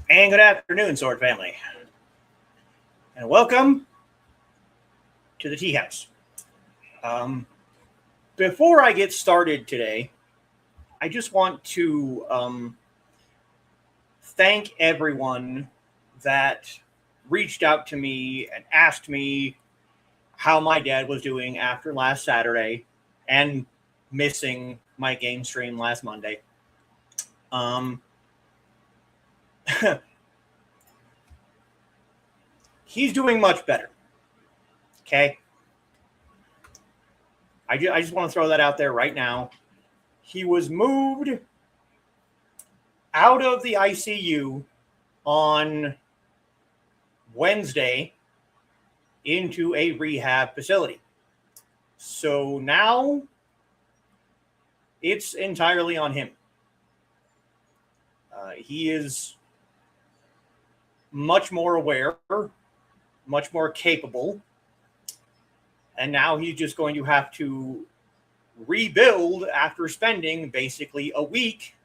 And good afternoon, Sword Family. And welcome to the Teahouse. Before I get started today, I just want to thank everyone that reached out to me and asked me how my dad was doing after last Saturday and missing my game stream last Monday. He's doing much better. Okay. I just want to throw that out there right now. He was moved out of the ICU on Wednesday into a rehab facility. So now it's entirely on him. He is much more aware, much more capable, and now he's just going to have to rebuild after spending basically a week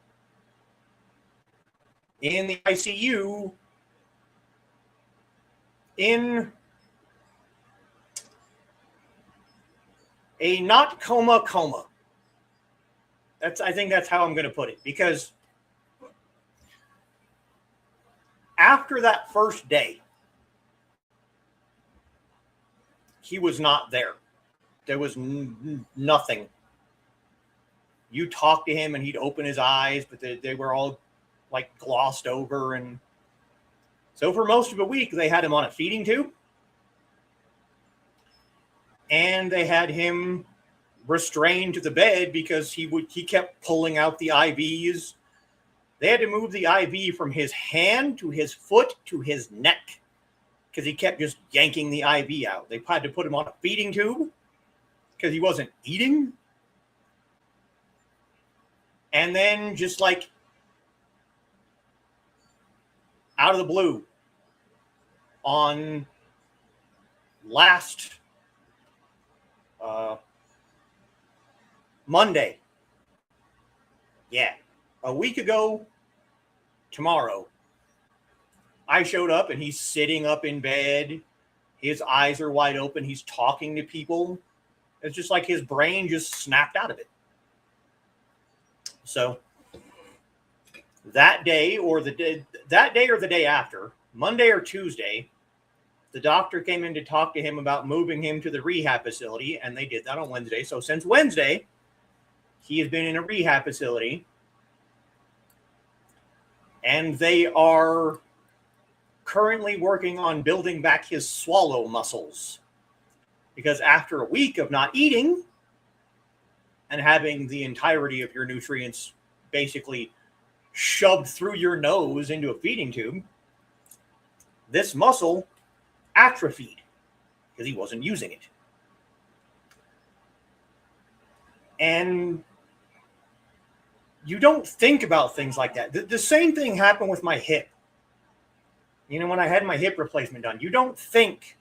in the ICU in a not coma. I think that's how I'm going to put it, because after that first day, he was not there. There was nothing. You talked to him and he'd open his eyes, but they were all like glossed over. And so for most of a week, they had him on a feeding tube. And they had him restrained to the bed because he kept pulling out the IVs. They had to move the IV from his hand to his foot to his neck because he kept just yanking the IV out. They had to put him on a feeding tube because he wasn't eating. And then just like out of the blue on last Monday, a week ago tomorrow, I showed up and he's sitting up in bed. His eyes are wide open. He's talking to people. It's just like his brain just snapped out of it. So that day or the day after, Monday or Tuesday, the doctor came in to talk to him about moving him to the rehab facility, and they did that on Wednesday. So since Wednesday, he has been in a rehab facility, and they are currently working on building back his swallow muscles, because after a week of not eating and having the entirety of your nutrients basically shoved through your nose into a feeding tube, this muscle atrophied because he wasn't using it. And you don't think about things like that. The same thing happened with my hip. You know, when I had my hip replacement done, you don't think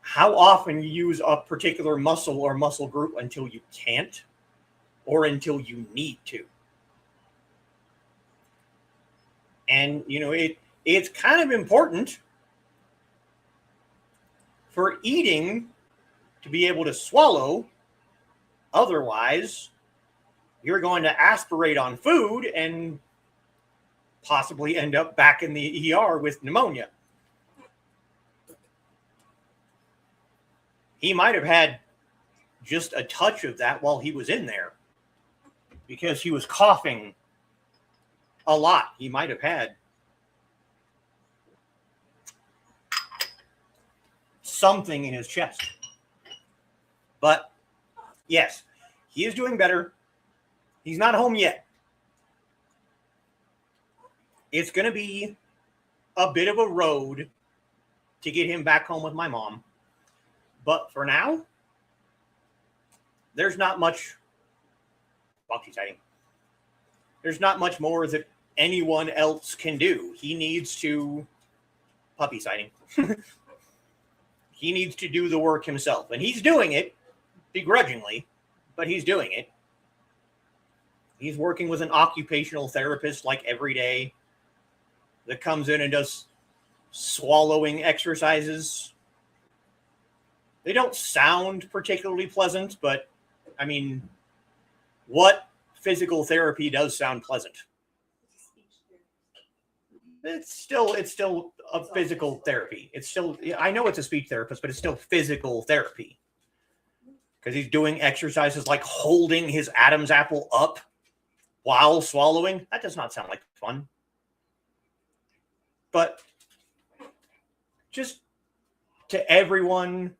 how often you use a particular muscle or muscle group until you can't or until you need to. And, you know, it's kind of important for eating to be able to swallow. Otherwise, you're going to aspirate on food and possibly end up back in the ER with pneumonia. He might have had just a touch of that while he was in there because he was coughing a lot. He might have had something in his chest. But yes, he is doing better. He's not home yet. It's going to be a bit of a road to get him back home with my mom. But for now, there's not much. Well, she's hiding. There's not much more that anyone else can do. He needs to. Puppy sighting. He needs to do the work himself. And he's doing it begrudgingly, but he's doing it. He's working with an occupational therapist like every day that comes in and does swallowing exercises. They don't sound particularly pleasant, but I mean, what physical therapy does sound pleasant? It's still a physical therapy. It's still, I know it's a speech therapist, but it's still physical therapy. Because he's doing exercises like holding his Adam's apple up while swallowing. That does not sound like fun. But just to everyone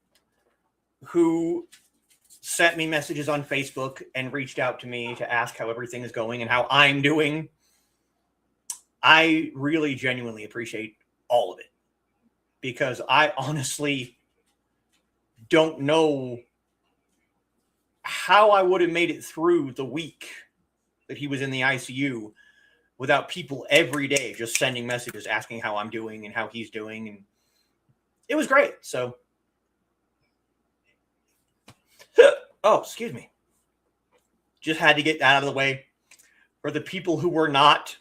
who sent me messages on Facebook and reached out to me to ask how everything is going and how I'm doing, I really genuinely appreciate all of it, because I honestly don't know how I would have made it through the week that he was in the ICU without people every day just sending messages asking how I'm doing and how he's doing. And it was great. So, oh, excuse me. Just had to get that out of the way. For the people who were not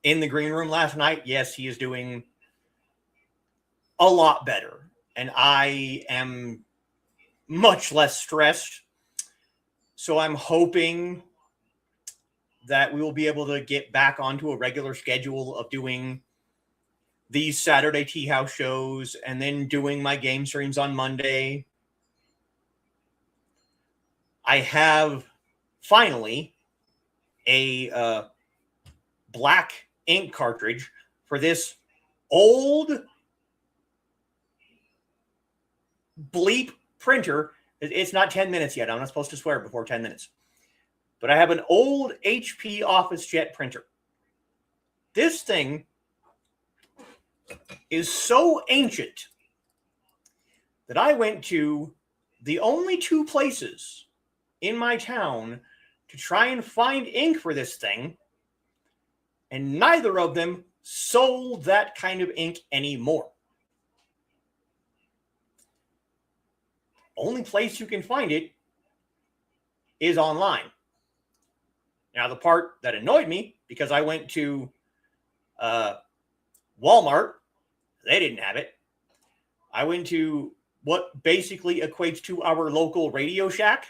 in the green room last night, yes, he is doing a lot better. And I am much less stressed. So I'm hoping that we will be able to get back onto a regular schedule of doing these Saturday Teahouse shows and then doing my game streams on Monday. I have finally a black ink cartridge for this old bleep printer. It's not 10 minutes yet. I'm not supposed to swear before 10 minutes. But I have an old HP OfficeJet printer. This thing is so ancient that I went to the only two places in my town to try and find ink for this thing, and neither of them sold that kind of ink anymore. Only place you can find it is online. Now, the part that annoyed me, because I went to Walmart, they didn't have it. I went to what basically equates to our local Radio Shack.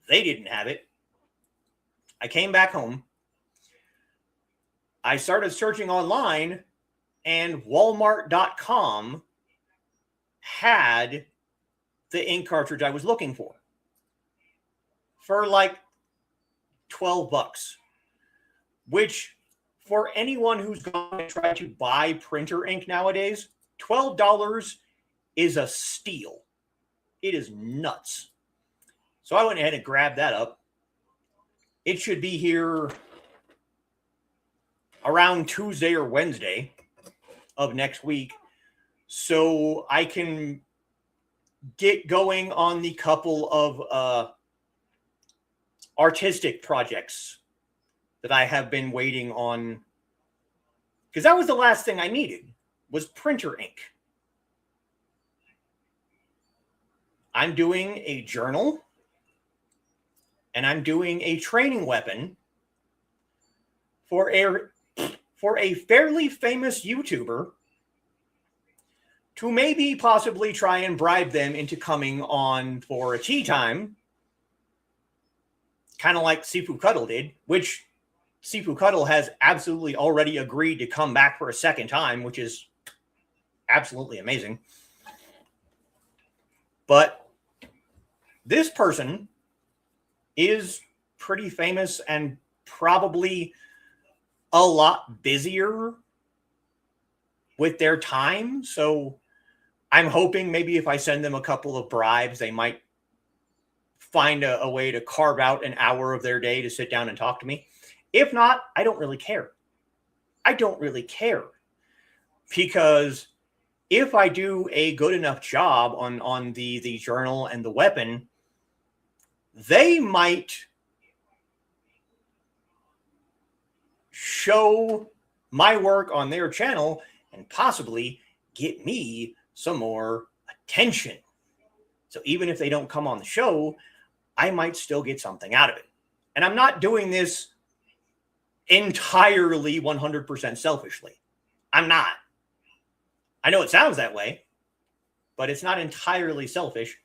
They didn't have it. I came back home. I started searching online, and Walmart.com had the ink cartridge I was looking for like $12, which for anyone who's going to try to buy printer ink nowadays, $12 is a steal. It is nuts. So I went ahead and grabbed that up. It should be here around Tuesday or Wednesday of next week, so I can get going on the couple of artistic projects that I have been waiting on, because that was the last thing I needed, was printer ink. I'm doing a journal, and I'm doing a training weapon for a fairly famous YouTuber to maybe possibly try and bribe them into coming on for a tea time, kind of like Sifu Cuddle did, which Sifu Cuddle has absolutely already agreed to come back for a second time, which is absolutely amazing. But this person is pretty famous and probably a lot busier with their time. So I'm hoping maybe if I send them a couple of bribes, they might find a way to carve out an hour of their day to sit down and talk to me. If not, I don't really care. I don't really care. Because if I do a good enough job on the journal and the weapon, they might show my work on their channel and possibly get me some more attention. So even if they don't come on the show, I might still get something out of it. And I'm not doing this entirely 100% selfishly. I'm not. I know it sounds that way, but it's not entirely selfish.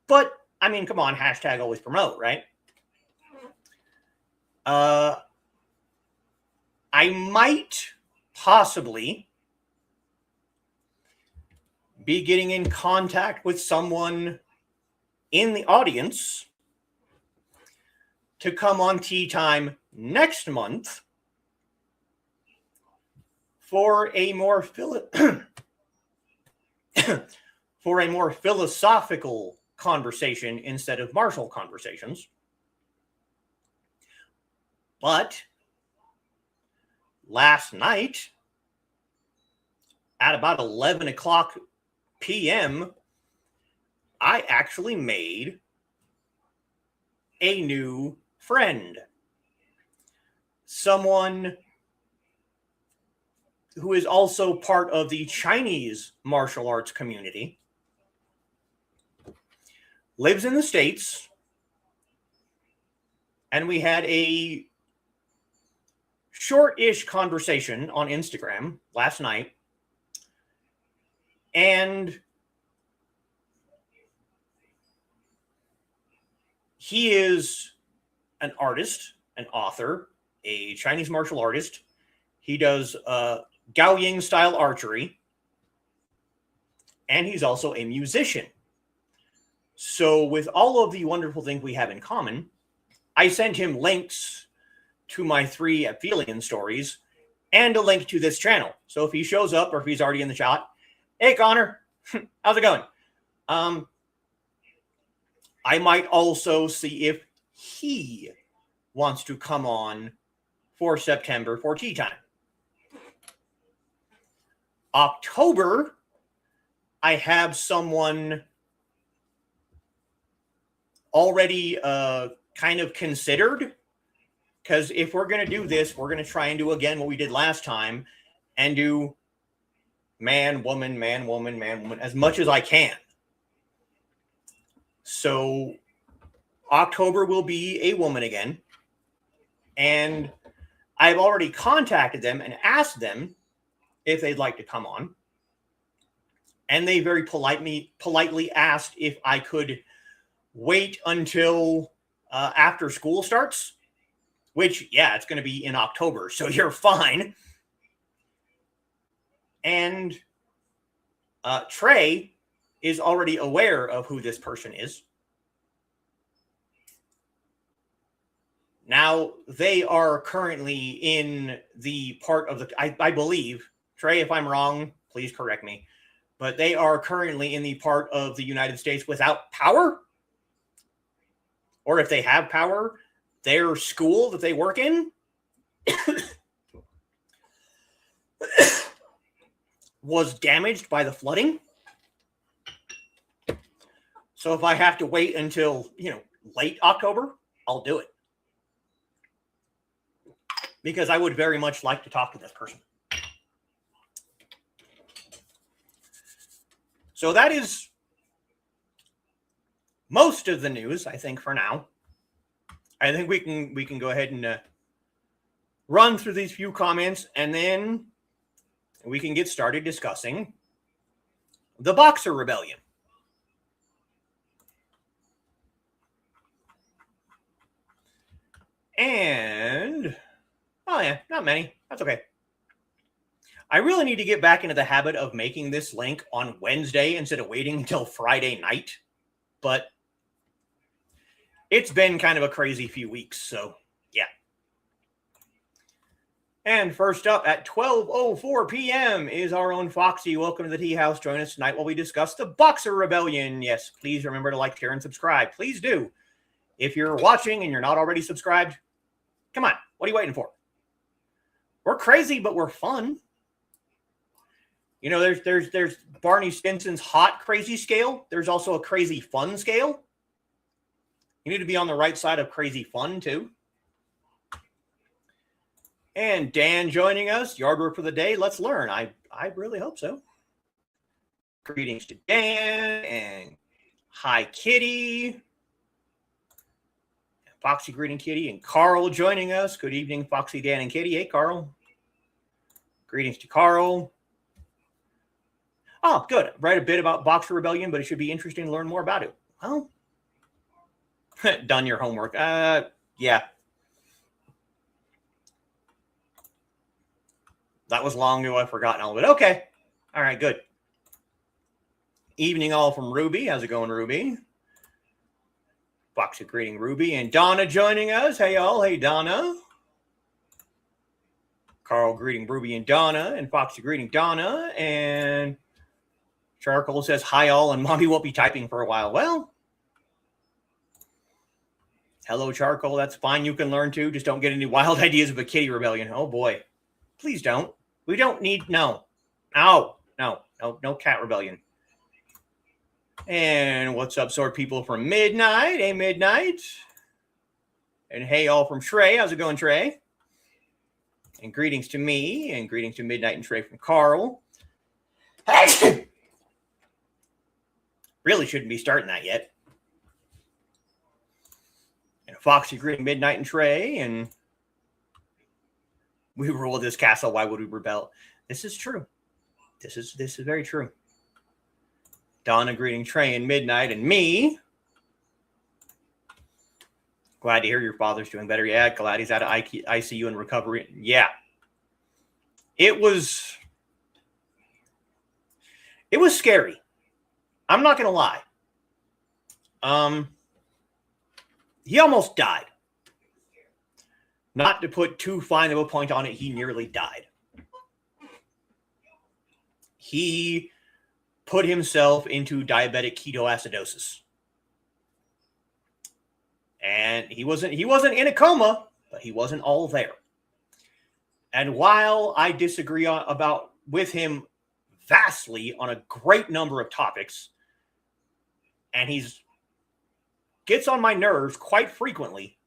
But, I mean, come on, hashtag always promote, right? I might possibly be getting in contact with someone in the audience to come on Tea Time next month for a more philosophical conversation instead of martial conversations. But last night at about 11 o'clock p.m., I actually made a new friend. Someone who is also part of the Chinese martial arts community, lives in the States, and we had a short-ish conversation on Instagram last night, and he is an artist, an author, a Chinese martial artist. He does Gao Ying style archery, and he's also a musician. So with all of the wonderful things we have in common, I sent him links to my 3 Aphelion stories and a link to this channel. So if he shows up or if he's already in the chat, hey Connor, how's it going? I might also see if he wants to come on for September for Tea Time. October, I have someone already kind of considered, because if we're going to do this, we're going to try and do again what we did last time and do man, woman, man, woman, man, woman, as much as I can. So October will be a woman again. And I've already contacted them and asked them if they'd like to come on. And they very politely asked if I could wait until after school starts, which, yeah, it's going to be in October, so you're fine. And Trey is already aware of who this person is. Now, they are currently in the part of the, I believe, Trey, if I'm wrong, please correct me, but they are currently in the part of the United States without power. Or if they have power, their school that they work in was damaged by the flooding. So if I have to wait until, late October, I'll do it. Because I would very much like to talk to this person. So that is most of the news, I think, for now. I think we can go ahead and run through these few comments, and then we can get started discussing the Boxer Rebellion. And, oh yeah, not many. That's okay. I really need to get back into the habit of making this link on Wednesday instead of waiting until Friday night. But it's been kind of a crazy few weeks, so yeah. And first up at 12:04 p.m. is our own Foxy. Welcome to the Teahouse. Join us tonight while we discuss the Boxer Rebellion. Yes, please remember to like, share, and subscribe. Please do. If you're watching and you're not already subscribed, come on. What are you waiting for? We're crazy, but we're fun. You know, there's Barney Stinson's hot crazy scale. There's also a crazy fun scale. You need to be on the right side of crazy fun, too. And Dan joining us, yard work for the day. Let's learn. I really hope so. Greetings to Dan and hi, Kitty. Foxy greeting Kitty and Carl joining us. Good evening, Foxy, Dan, and Kitty. Hey, Carl. Greetings to Carl. Oh, good. Read a bit about Boxer Rebellion, but it should be interesting to learn more about it. Well, done your homework. Yeah. That was long ago. I've forgotten all of it. Okay. All right, good. Evening all from Ruby. How's it going, Ruby? Foxy greeting Ruby and Donna joining us. Hey, all. Hey, Donna. Carl greeting Ruby and Donna, and Foxy greeting Donna, and Charcoal says hi, all, and Mommy won't be typing for a while. Well, hello, Charcoal. That's fine. You can learn too. Just don't get any wild ideas of a kitty rebellion. Oh, boy. Please don't. We don't need, no, no cat rebellion. And what's up, sword people from Midnight? Hey, Midnight. And hey, all from Trey. How's it going, Trey? And greetings to me, and greetings to Midnight and Trey from Carl. Really shouldn't be starting that yet. And Foxy greeting Midnight and Trey, and we rule this castle. Why would we rebel? This is true. This is very true. Donna greeting Trey and Midnight and me. Glad to hear your father's doing better. Yeah, glad he's out of ICU and recovery. Yeah. It was scary. I'm not going to lie. He almost died. Not to put too fine of a point on it, he nearly died. He put himself into diabetic ketoacidosis. And he wasn't in a coma, but he wasn't all there. And while I disagree with him vastly on a great number of topics, and he's gets on my nerves quite frequently,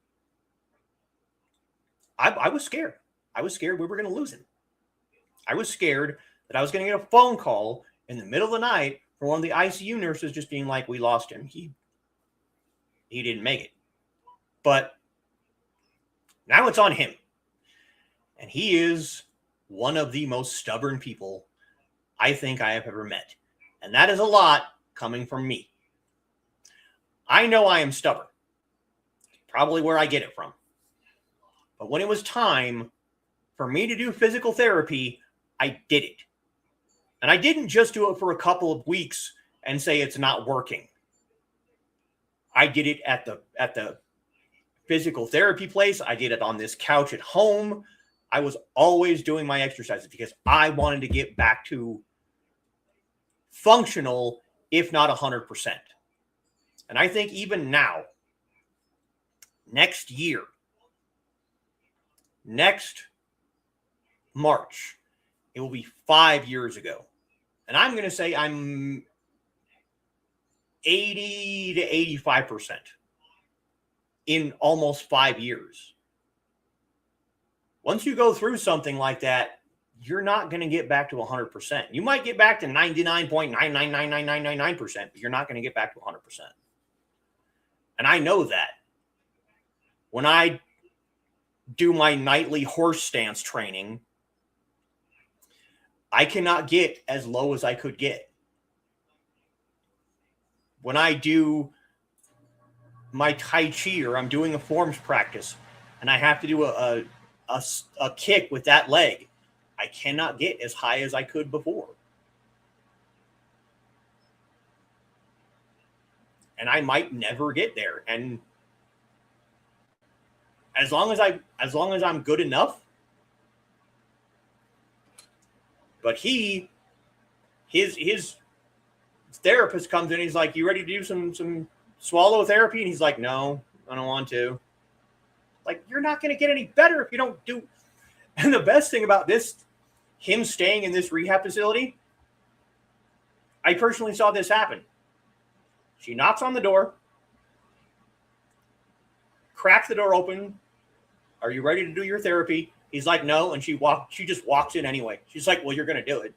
I was scared. I was scared we were going to lose him. I was scared that I was going to get a phone call in the middle of the night from one of the ICU nurses just being like, we lost him. He didn't make it. But now it's on him. And he is one of the most stubborn people I think I have ever met. And that is a lot coming from me. I know I am stubborn. Probably where I get it from. But when it was time for me to do physical therapy, I did it. And I didn't just do it for a couple of weeks and say it's not working. I did it at the physical therapy place. I did it on this couch at home. I was always doing my exercises because I wanted to get back to functional, if not 100%. And I think even now, next year, next March, it will be 5 years ago. And I'm going to say I'm 80 to 85% in almost 5 years. Once you go through something like that, you're not going to get back to 100%. You might get back to 99.9999999%, but you're not going to get back to 100%. And I know that. When I do my nightly horse stance training, I cannot get as low as I could get. When I do my Tai Chi or I'm doing a forms practice and I have to do a kick with that leg, I cannot get as high as I could before. And I might never get there. And as long as I'm good enough. But his therapist comes in, he's like, you ready to do some swallow therapy? And he's like, no, I don't want to. Like, you're not going to get any better if you don't do. And the best thing about this, him staying in this rehab facility, I personally saw this happen. She knocks on the door, cracks the door open. Are you ready to do your therapy? He's like, no. And she just walks in anyway. She's like, well, you're going to do it.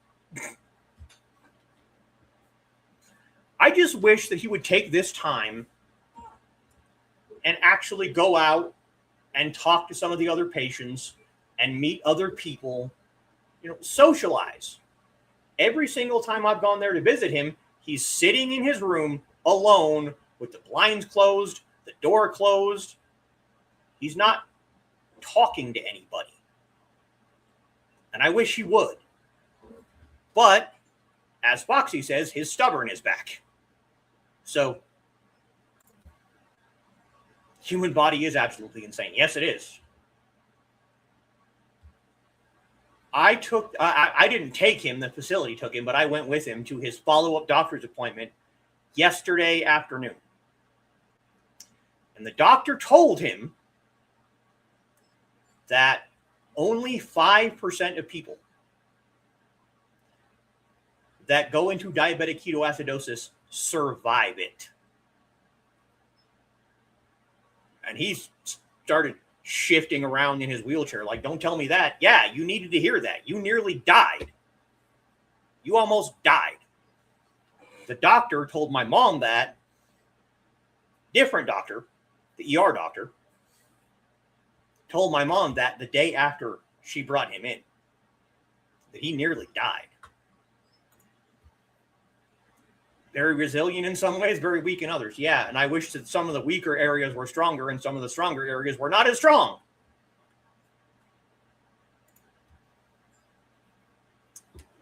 I just wish that he would take this time and actually go out and talk to some of the other patients and meet other people, socialize. Every single time I've gone there to visit him, he's sitting in his room alone with the blinds closed, the door closed. He's not talking to anybody. And I wish he would. But, as Foxy says, his stubborn is back. So, human body is absolutely insane. Yes, it is. I didn't take him, the facility took him, but I went with him to his follow-up doctor's appointment yesterday afternoon. And the doctor told him that only 5% of people that go into diabetic ketoacidosis survive it. And he started shifting around in his wheelchair like, don't tell me that. Yeah, you needed to hear that. You nearly died. You almost died. The doctor told my mom that. Different doctor, the ER doctor, told my mom that the day after she brought him in, that he nearly died. Very resilient in some ways, very weak in others. Yeah, and I wish that some of the weaker areas were stronger and some of the stronger areas were not as strong.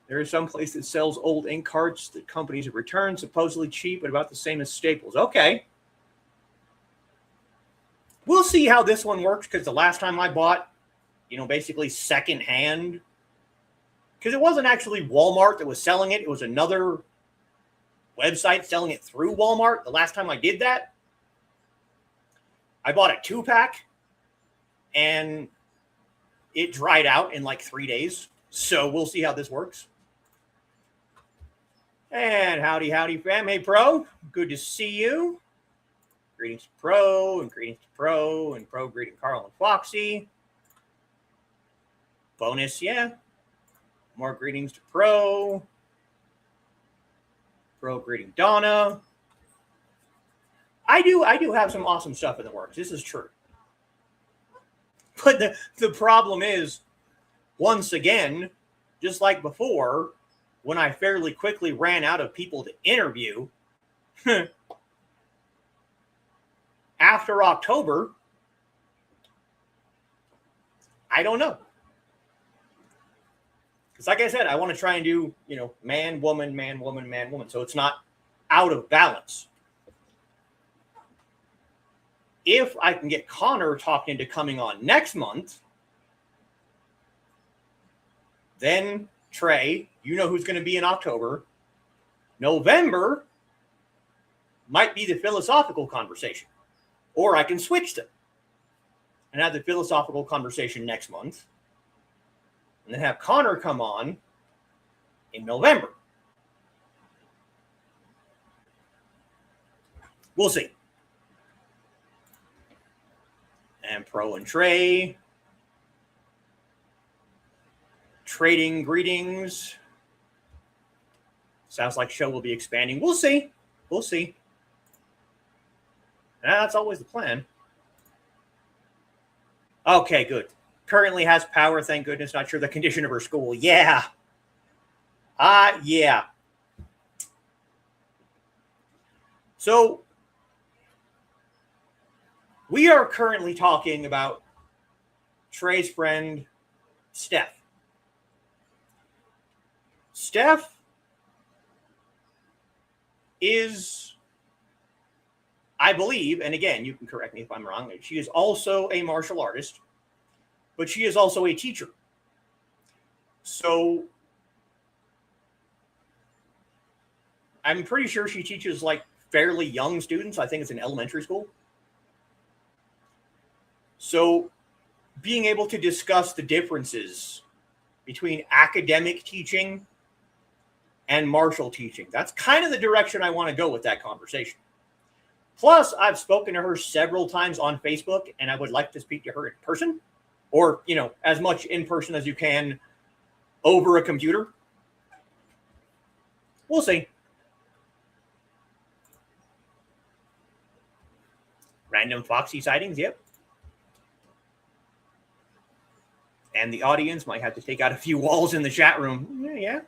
There is some place that sells old ink carts that companies have returned, supposedly cheap, but about the same as Staples. Okay. We'll see how this one works, because the last time I bought, basically secondhand, because it wasn't actually Walmart that was selling it. It was another website selling it through Walmart. The last time I did that, I bought a 2-pack and it dried out in like 3 days. So we'll see how this works. And howdy, fam. Hey, Pro. Good to see you. Greetings to Pro, and greetings to Pro, and Pro greeting Carl and Foxy. Bonus, yeah. More greetings to Pro. Pro greeting Donna. I do have some awesome stuff in the works. This is true. But the problem is, once again, just like before, when I fairly quickly ran out of people to interview, after October, I don't know. Because like I said, I want to try and do, man, woman, man, woman, man, woman. So it's not out of balance. If I can get Connor talked into coming on next month, then Trey, you know who's going to be in October. November might be the philosophical conversation. Or I can switch them and have the philosophical conversation next month. And then have Connor come on in November. We'll see. And Pro and Trey. Trading greetings. Sounds like show will be expanding. We'll see. We'll see. That's always the plan. Okay, good. Currently has power, thank goodness. Not sure the condition of her school. Yeah. Yeah. So, we are currently talking about Trey's friend, Steph. Steph is, I believe, and again, you can correct me if I'm wrong, she is also a martial artist, but she is also a teacher. So I'm pretty sure she teaches like fairly young students. I think it's an elementary school. So being able to discuss the differences between academic teaching and martial teaching, that's kind of the direction I want to go with that conversation. Plus, I've spoken to her several times on Facebook, and I would like to speak to her in person, or, as much in person as you can over a computer. We'll see. Random Foxy sightings, yep. And the audience might have to take out a few walls in the chat room. Yeah.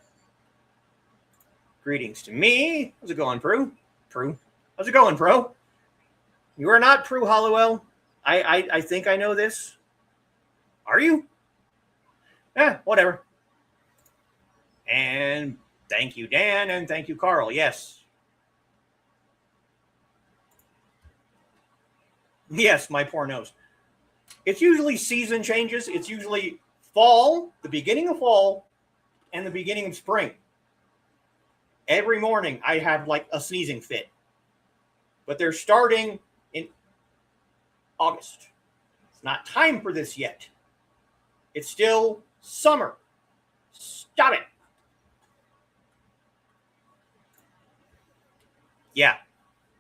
Greetings to me. How's it going, Prue? How's it going, Pro? You are not Prue Hollowell. I think I know this. Are you? Whatever. And thank you, Dan, and thank you, Carl. Yes. Yes, my poor nose. It's usually season changes. It's usually fall, the beginning of fall, and the beginning of spring. Every morning I have like a sneezing fit. But they're starting in August. It's not time for this yet. It's still summer. Stop it. Yeah.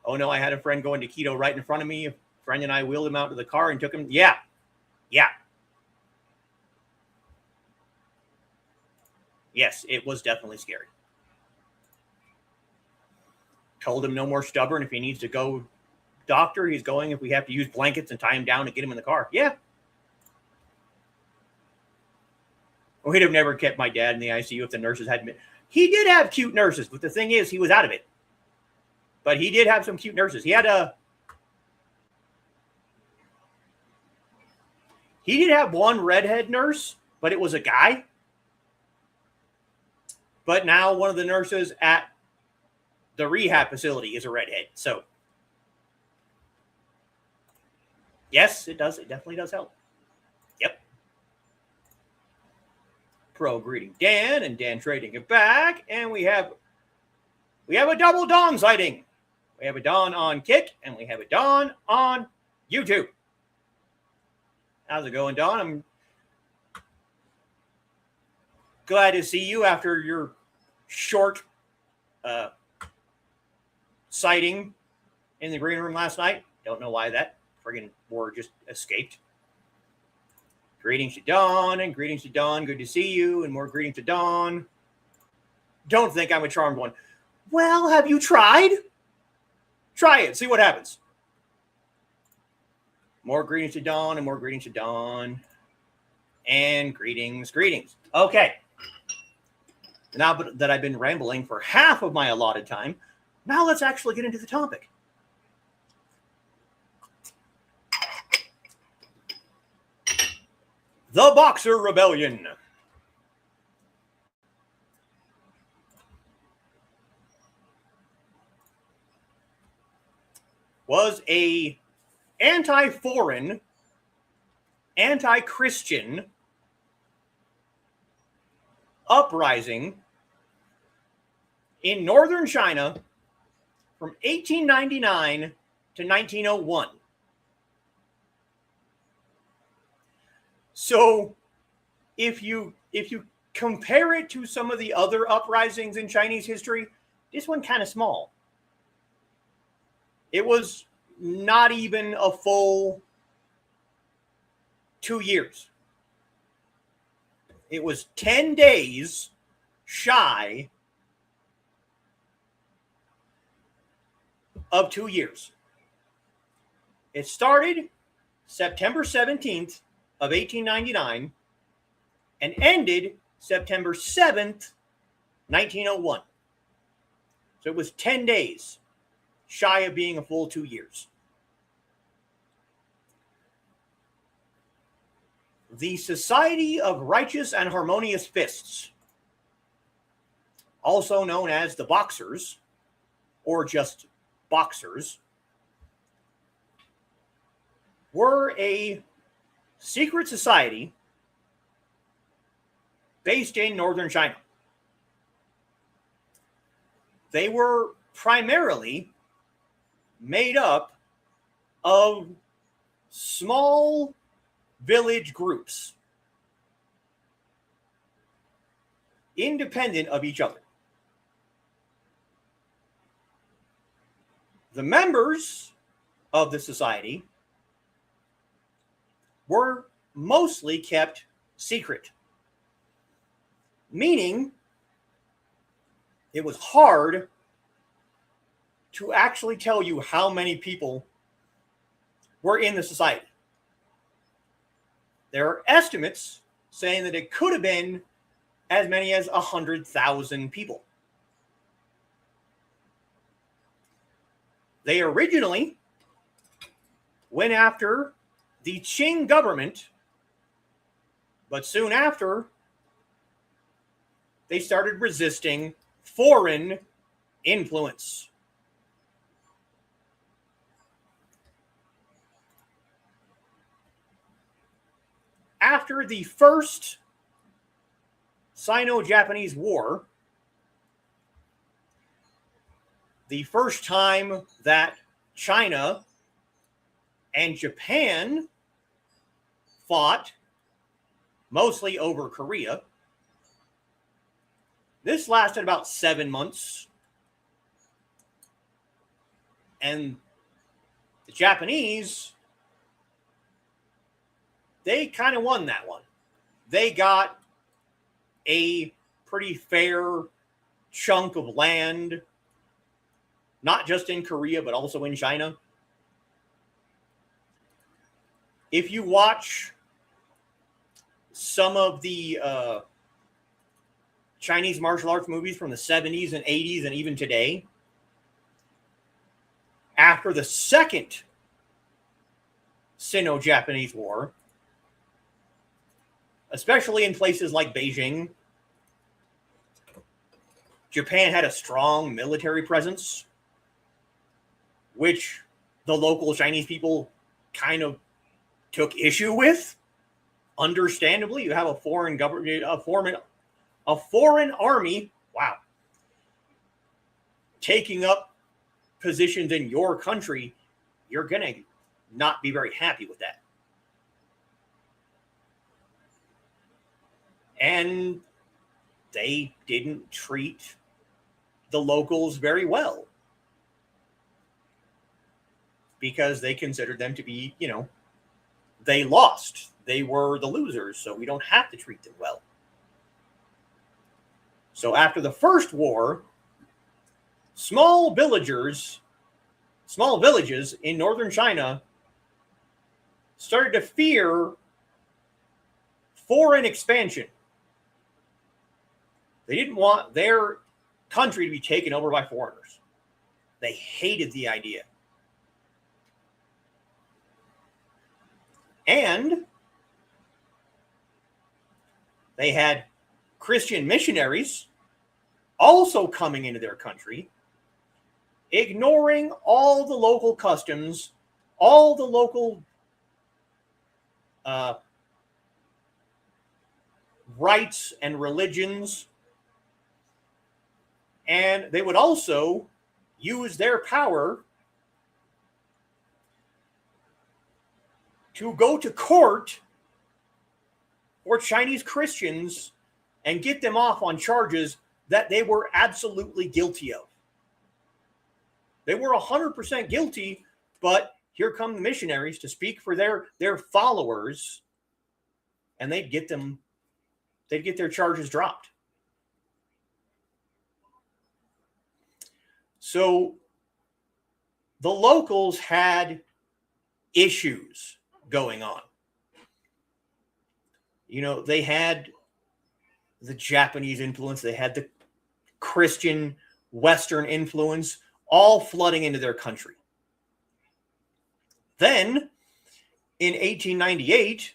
Oh no, I had a friend go into keto right in front of me. A friend and I wheeled him out to the car and took him. Yeah. Yes, it was definitely scary. Told him no more stubborn. If he needs to go doctor, he's going. If we have to use blankets and tie him down and get him in the car. Yeah. We'd have never kept my dad in the ICU if the nurses hadn't been. He did have cute nurses, but the thing is, he was out of it. But he did have some cute nurses. He did have one redhead nurse, but it was a guy. But now one of the nurses at the rehab facility is a redhead. So, yes, it does. It definitely does help. Yep. Pro greeting Dan, and Dan trading it back. And we have a double Dawn sighting. We have a Dawn on Kick, and we have a Dawn on YouTube. How's it going, Dawn? I'm glad to see you after your short sighting in the green room last night. Don't know why that friggin' word just escaped. Greetings to Dawn, and greetings to Dawn. Good to see you, and more greetings to Dawn. Don't think I'm a charmed one. Well, have you tried? Try it. See what happens. More greetings to Dawn, and more greetings to Dawn. And greetings. Okay. Now that I've been rambling for half of my allotted time, now let's actually get into the topic. The Boxer Rebellion. Was a anti-foreign, anti-Christian uprising in northern China from 1899 to 1901. So if you compare it to some of the other uprisings in Chinese history, this one kind of small. It was not even a full 2 years. It was 10 days shy of 2 years. It started September 17th of 1899 and ended September 7th, 1901. So it was 10 days shy of being a full 2 years. The Society of Righteous and Harmonious Fists, also known as the Boxers, or just Boxers, were a secret society based in northern China. They were primarily made up of small village groups, independent of each other. The members of the society were mostly kept secret, meaning it was hard to actually tell you how many people were in the society. There are estimates saying that it could have been as many as 100,000 people. They originally went after the Qing government, but soon after, they started resisting foreign influence. After the first Sino-Japanese War, the first time that China and Japan fought, mostly over Korea. This lasted about 7 months. And the Japanese, they kind of won that one. They got a pretty fair chunk of land, not just in Korea, but also in China. If you watch some of the Chinese martial arts movies from the 70s and 80s and even today, after the second Sino-Japanese War, especially in places like Beijing, Japan had a strong military presence, which the local Chinese people kind of took issue with. Understandably, you have a foreign government, a foreign army, wow, taking up positions in your country. You're going to not be very happy with that. And they didn't treat the locals very well because they considered them to be, they lost. They were the losers, so we don't have to treat them well. So after the first war, small villages in northern China started to fear foreign expansion. They didn't want their country to be taken over by foreigners. They hated the idea. And they had Christian missionaries also coming into their country, ignoring all the local customs, all the local rites and religions. And they would also use their power to go to court for Chinese Christians and get them off on charges that they were absolutely guilty of. They were 100% guilty, but here come the missionaries to speak for their followers, and they'd get their charges dropped. So the locals had issues going on. They had the Japanese influence, they had the Christian Western influence, all flooding into their country. Then, in 1898,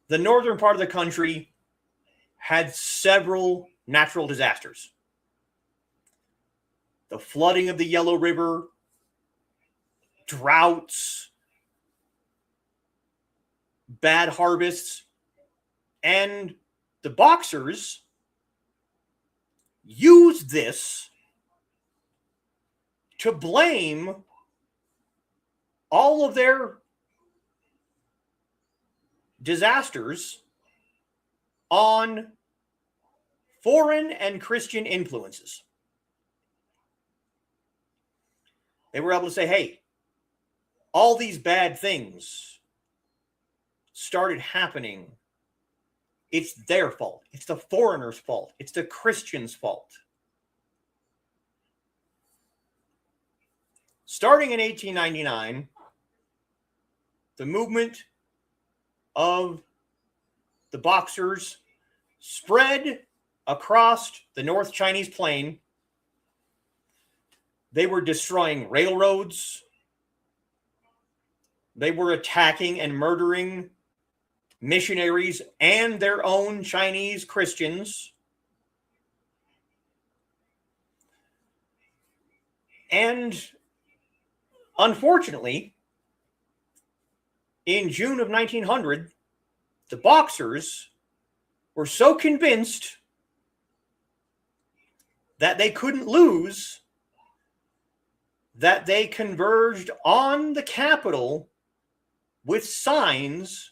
the northern part of the country had several natural disasters. The flooding of the Yellow River, droughts, bad harvests, and the Boxers used this to blame all of their disasters on foreign and Christian influences. They were able to say, hey, all these bad things started happening. It's their fault. It's the foreigners' fault. It's the Christians' fault. Starting in 1899, the movement of the Boxers spread across the North Chinese Plain. They were destroying railroads. They were attacking and murdering missionaries and their own Chinese Christians. And unfortunately, in June of 1900, the Boxers were so convinced that they couldn't lose that they converged on the Capitol with signs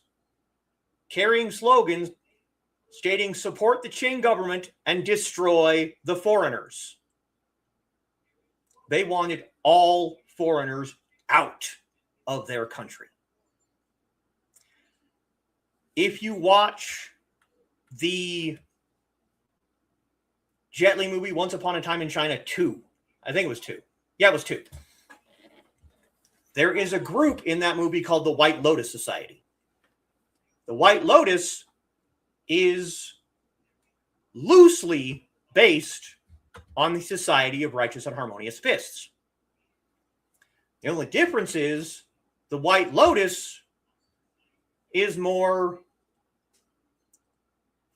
carrying slogans stating support the Qing government and destroy the foreigners. They wanted all foreigners out of their country. If you watch the Jet Li movie Once Upon a Time in China 2, I think it was 2. Yeah, it was 2. There is a group in that movie called the White Lotus Society. The White Lotus is loosely based on the Society of Righteous and Harmonious Fists. The only difference is the White Lotus is more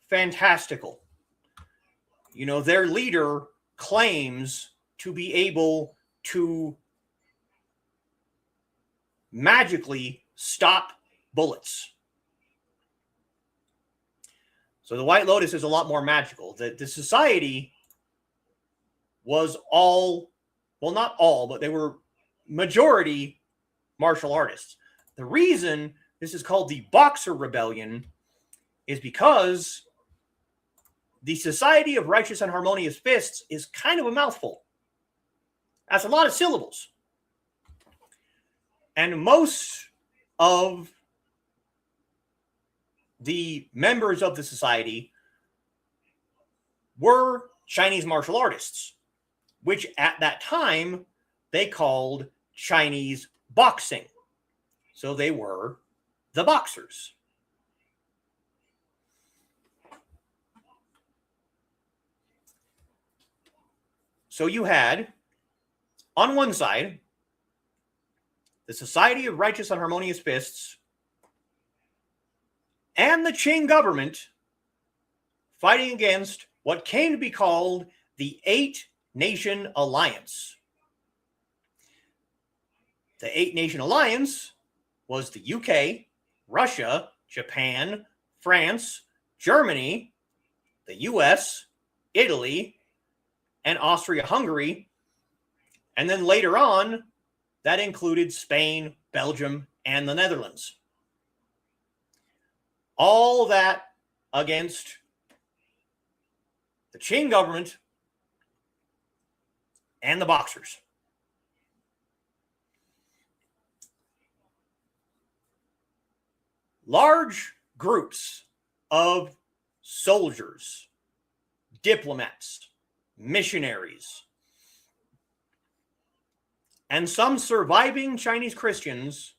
fantastical. You know, their leader claims to be able to magically stop bullets. So the White Lotus is a lot more magical. The society was all, well, not all, but they were majority martial artists. The reason this is called the Boxer Rebellion is because the Society of Righteous and Harmonious Fists is kind of a mouthful. That's a lot of syllables. And most of the members of the society were Chinese martial artists, which at that time they called Chinese boxing. So they were the Boxers. So you had, on one side, the Society of Righteous and Harmonious Fists and the Qing government fighting against what came to be called the Eight-Nation Alliance. The Eight-Nation Alliance was the UK, Russia, Japan, France, Germany, the US, Italy, and Austria-Hungary. And then later on, that included Spain, Belgium, and the Netherlands. All that against the Qing government and the Boxers. Large groups of soldiers, diplomats, missionaries, and some surviving Chinese Christians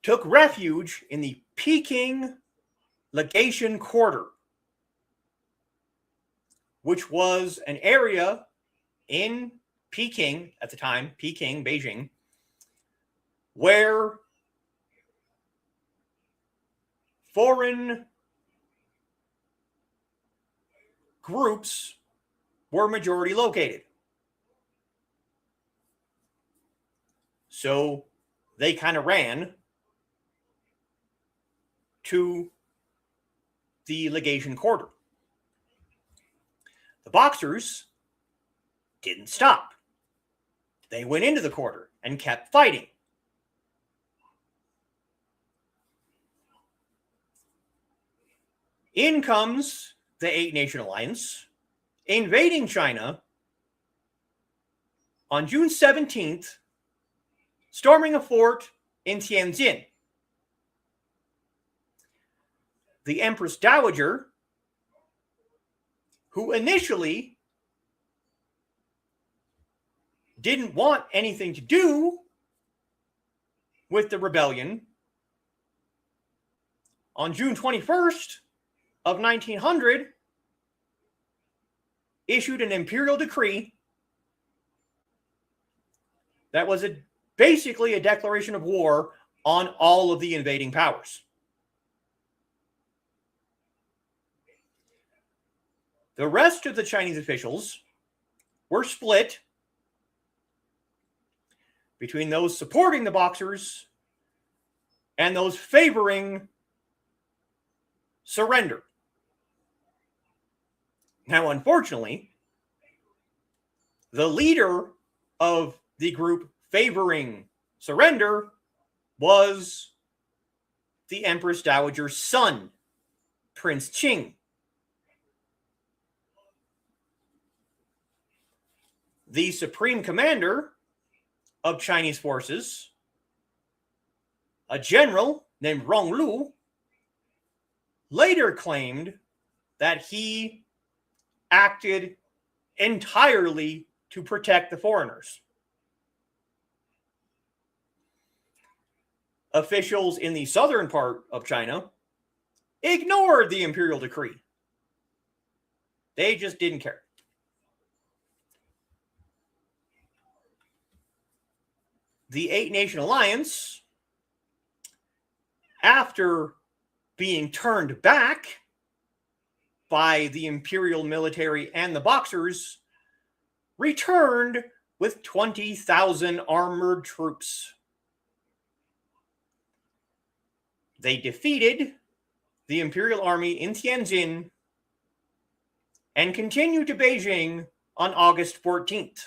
took refuge in the Peking Legation Quarter, which was an area in Peking at the time, Peking, Beijing, where foreign groups were majority located. So they kind of ran to the Legation Quarter. The Boxers didn't stop. They went into the quarter and kept fighting. In comes the Eight-Nation Alliance, invading China on June 17th, storming a fort in Tianjin. The Empress Dowager, who initially didn't want anything to do with the rebellion, on June 21st of 1900, issued an imperial decree that was basically a declaration of war on all of the invading powers. The rest of the Chinese officials were split between those supporting the Boxers and those favoring surrender. Now, unfortunately, the leader of the group favoring surrender was the Empress Dowager's son, Prince Qing. The supreme commander of Chinese forces, a general named Ronglu, later claimed that he acted entirely to protect the foreigners. Officials in the southern part of China ignored the imperial decree. They just didn't care. The Eight-Nation Alliance, after being turned back by the imperial military and the Boxers, returned with 20,000 armored troops. They defeated the imperial army in Tianjin and continued to Beijing on August 14th.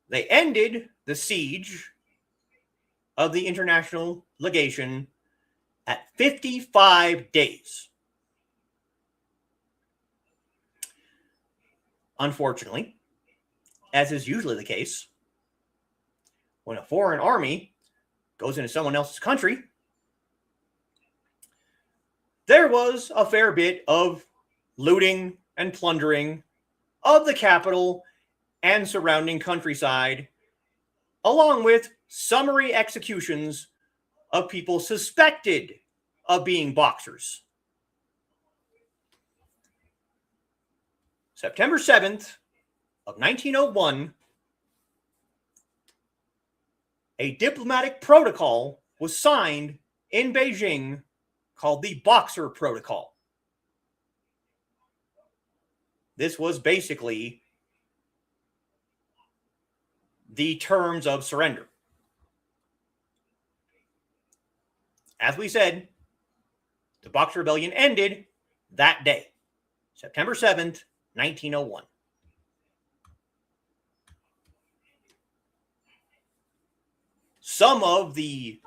They ended the siege of the international legation at 55 days. Unfortunately, as is usually the case, when a foreign army goes into someone else's country, there was a fair bit of looting and plundering of the capital and surrounding countryside, along with summary executions of people suspected of being Boxers. September 7th of 1901, a diplomatic protocol was signed in Beijing called the Boxer Protocol. This was basically the terms of surrender. As we said, the Boxer Rebellion ended that day, September 7th, 1901. Some of the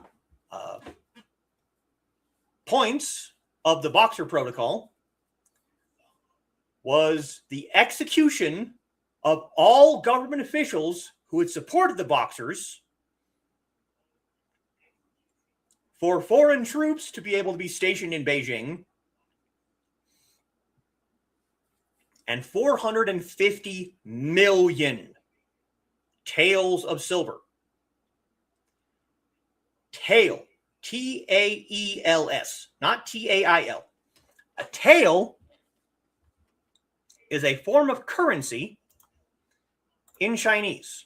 points of the Boxer Protocol was the execution of all government officials who had supported the Boxers, for foreign troops to be able to be stationed in Beijing, and 450 million taels of silver. Tael, T-A-E-L-S, not T-A-I-L. A tael is a form of currency in Chinese.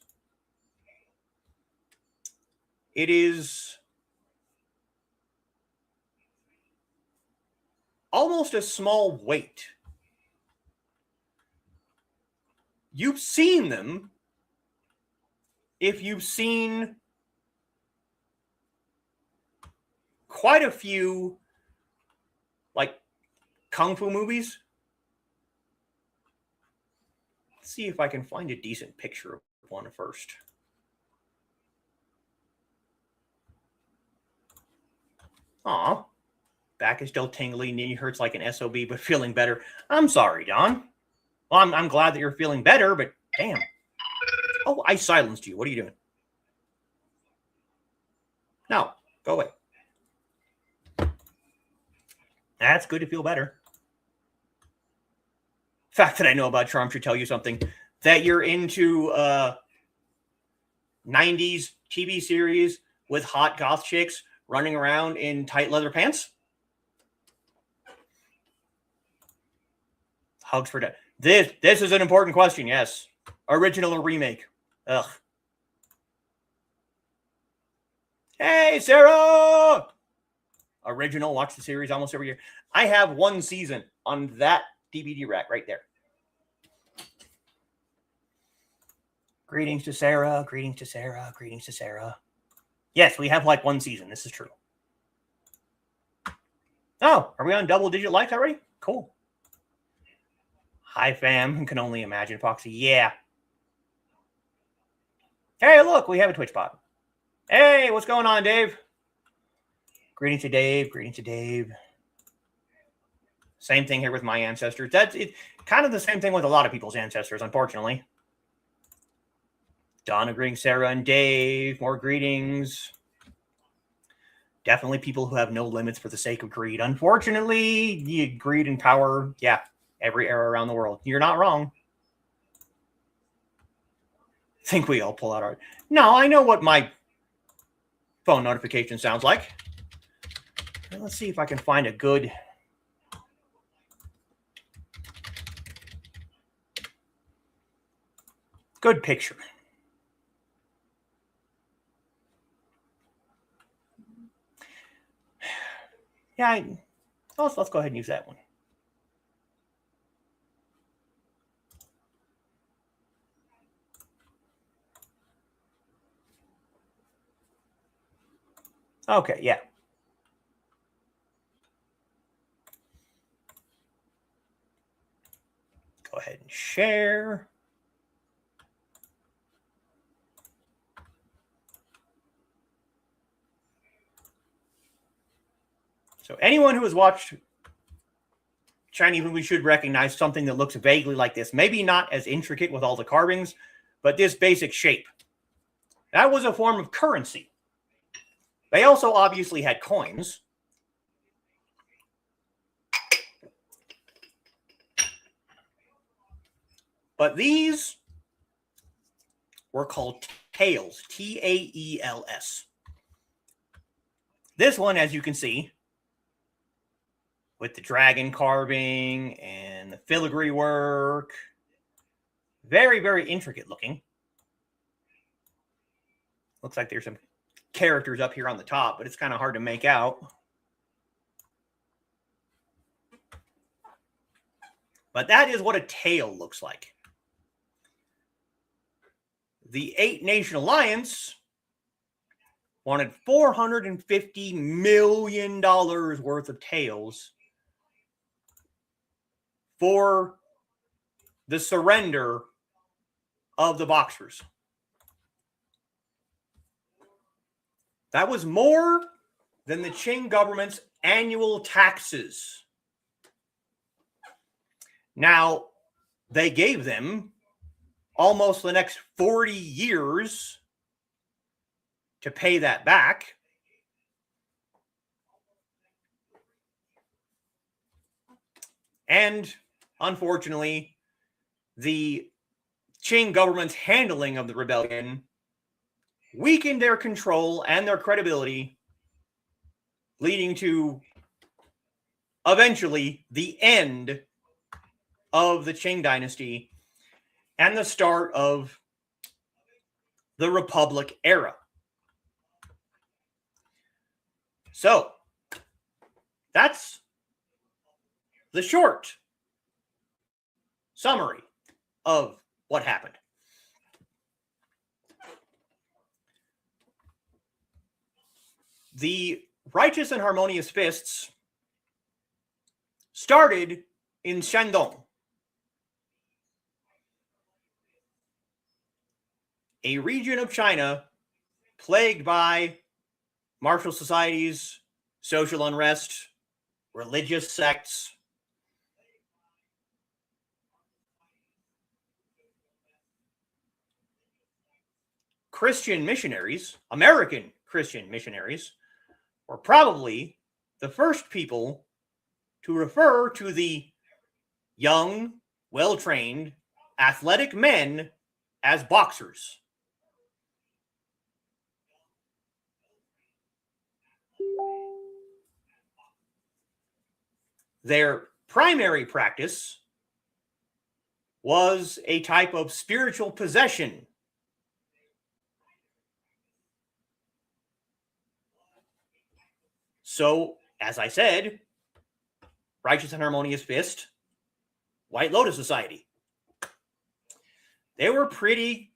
It is almost a small weight. You've seen them if you've seen quite a few, like, kung fu movies. Let's see if I can find a decent picture of one first. Aw. Back is still tingly, knee hurts like an SOB, but feeling better. I'm sorry, Don. Well, I'm glad that you're feeling better, but damn. Oh, I silenced you. What are you doing? No, go away. That's good to feel better. Fact that I know about Charm should tell you something. That you're into 90s TV series with hot goth chicks running around in tight leather pants? Hugs for death. This is an important question, yes. Original or remake? Ugh. Hey, Sarah! Original, watch the series almost every year. I have one season on that DVD rack right there. Greetings to Sarah, greetings to Sarah, greetings to Sarah. Yes, we have like one season. This is true. Oh, are we on double-digit likes already? Cool. Hi, fam. Can only imagine, Foxy. Yeah. Hey, look, we have a Twitch bot. Hey, what's going on, Dave? Greetings to Dave. Greetings to Dave. Same thing here with my ancestors. That's it. Kind of the same thing with a lot of people's ancestors, unfortunately. Donna, greetings, Sarah and Dave. More greetings. Definitely people who have no limits for the sake of greed. Unfortunately, greed and power, yeah, every era around the world. You're not wrong. Think we all pull out our... No, I know what my phone notification sounds like. Let's see if I can find a good... good picture. Yeah, let's go ahead and use that one. Okay, yeah. Go ahead and share. So anyone who has watched Chinese movies should recognize something that looks vaguely like this. Maybe not as intricate with all the carvings, but this basic shape. That was a form of currency. They also obviously had coins. But these were called taels, Taels. This one, as you can see, with the dragon carving and the filigree work, very, very intricate looking. Looks like there's some characters up here on the top, but it's kind of hard to make out. But that is what a tael looks like. The 8-Nation Alliance wanted $450 million worth of taels for the surrender of the Boxers. That was more than the Qing government's annual taxes. Now, they gave them almost the next 40 years to pay that back. And unfortunately, the Qing government's handling of the rebellion weakened their control and their credibility, leading to eventually the end of the Qing dynasty and the start of the Republic era. So, that's the short summary of what happened. The Righteous and Harmonious Fists started in Shandong, a region of China plagued by martial societies, social unrest, religious sects, Christian missionaries, American Christian missionaries, were probably the first people to refer to the young, well-trained, athletic men as boxers. Their primary practice was a type of spiritual possession. So, as I said, Righteous and Harmonious Fist, White Lotus Society. They were pretty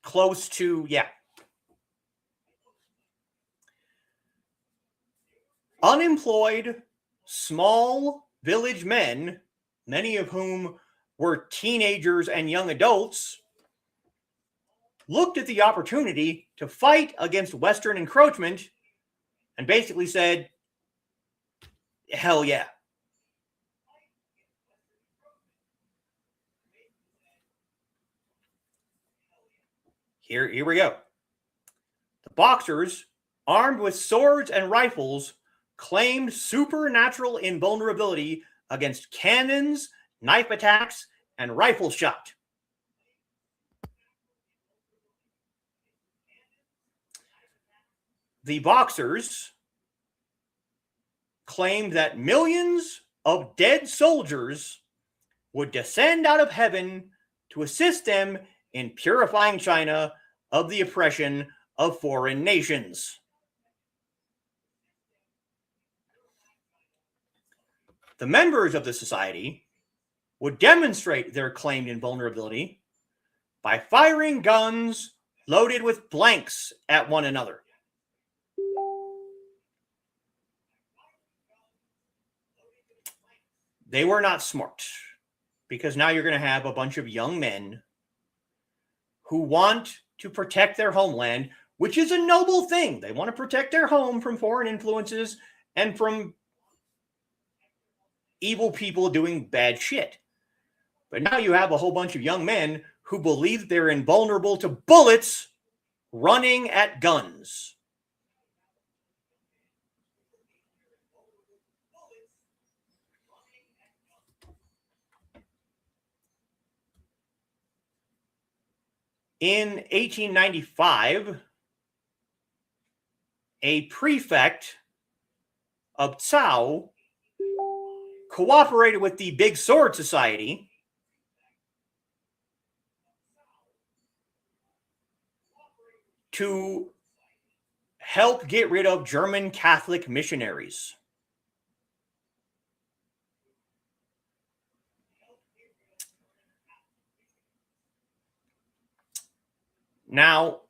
close to, unemployed, small village men, many of whom were teenagers and young adults, looked at the opportunity to fight against Western encroachment and basically said, hell yeah. Here we go. The Boxers, armed with swords and rifles, claimed supernatural invulnerability against cannons, knife attacks, and rifle shot. The Boxers claimed that millions of dead soldiers would descend out of heaven to assist them in purifying China of the oppression of foreign nations. The members of the society would demonstrate their claimed invulnerability by firing guns loaded with blanks at one another. They were not smart, because now you're going to have a bunch of young men who want to protect their homeland, which is a noble thing. They want to protect their home from foreign influences and from evil people doing bad shit. But now you have a whole bunch of young men who believe they're invulnerable to bullets running at guns. In 1895, a prefect of Tsao cooperated with the Big Sword Society to help get rid of German Catholic missionaries. Now,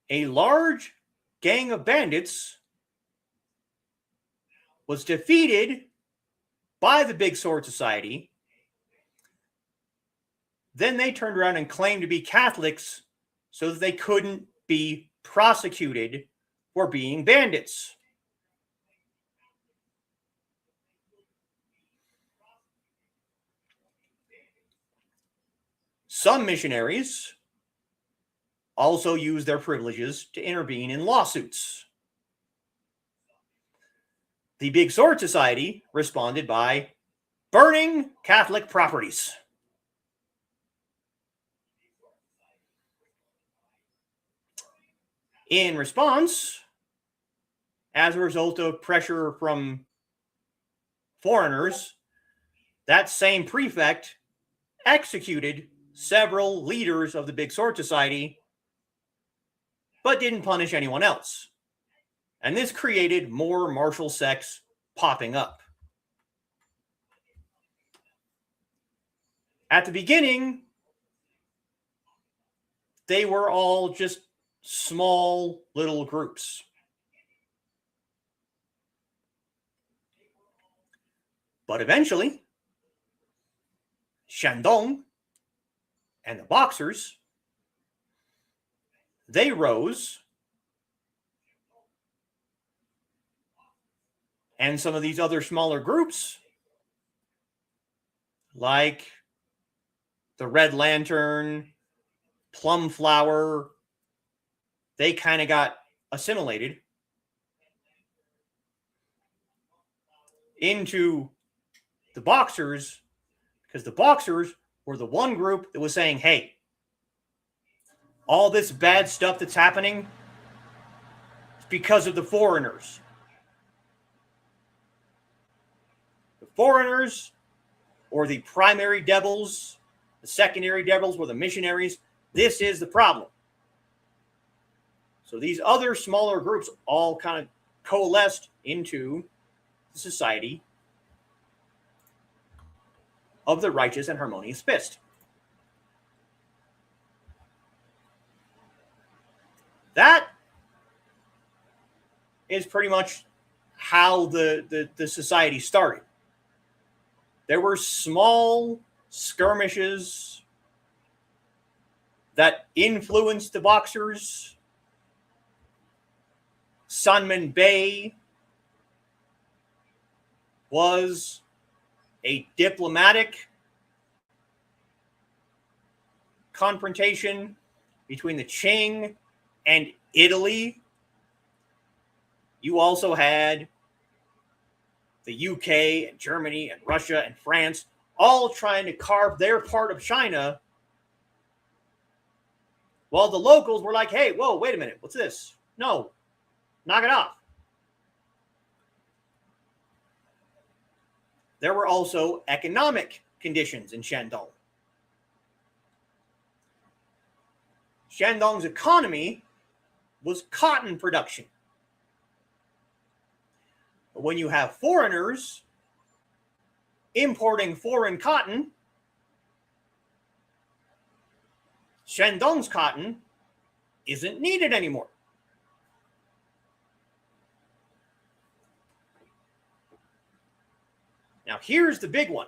a large gang of bandits was defeated by the Big Sword Society. Then they turned around and claimed to be Catholics so that they couldn't be prosecuted for being bandits. Some missionaries also used their privileges to intervene in lawsuits. The Big Sword Society responded by burning Catholic properties. In response, as a result of pressure from foreigners, that same prefect executed several leaders of the Big Sword Society, but didn't punish anyone else. And this created more martial sects popping up. At the beginning, they were all just small little groups. But eventually, Shandong and the Boxers, they rose And some of these other smaller groups, like the Red Lantern, Plum Flower, they kind of got assimilated into the Boxers, because the Boxers were the one group that was saying, hey, all this bad stuff that's happening is because of the foreigners. The foreigners, or the primary devils, the secondary devils were the missionaries. This is the problem. So these other smaller groups all kind of coalesced into the Society of the Righteous and Harmonious Fist. That is pretty much how the society started. There were small skirmishes that influenced the Boxers. Sunman Bay was a diplomatic confrontation between the Qing and Italy. You also had the UK and Germany and Russia and France all trying to carve their part of China, while the locals were like, hey, whoa, wait a minute, what's this? No, knock it off. There were also economic conditions in Shandong. Shandong's economy was cotton production. But when you have foreigners importing foreign cotton, Shandong's cotton isn't needed anymore. Now, here's the big one.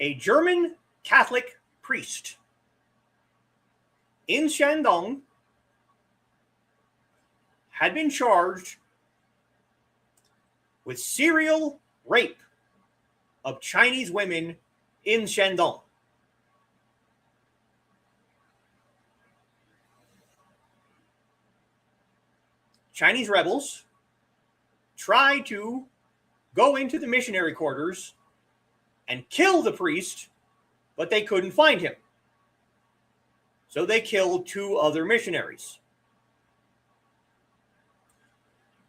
A German Catholic priest in Shandong had been charged with serial rape of Chinese women in Shandong. Chinese rebels tried to go into the missionary quarters and kill the priest, but they couldn't find him. So they killed 2 other missionaries.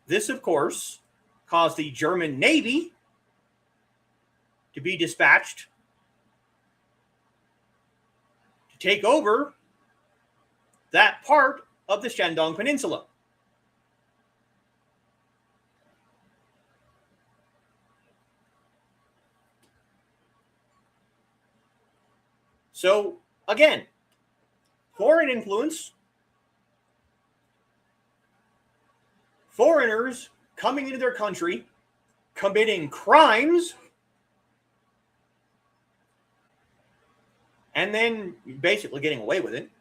This, of course, caused the German Navy to be dispatched to take over that part of the Shandong Peninsula. So, again, foreign influence, foreigners coming into their country, committing crimes, and then basically getting away with it,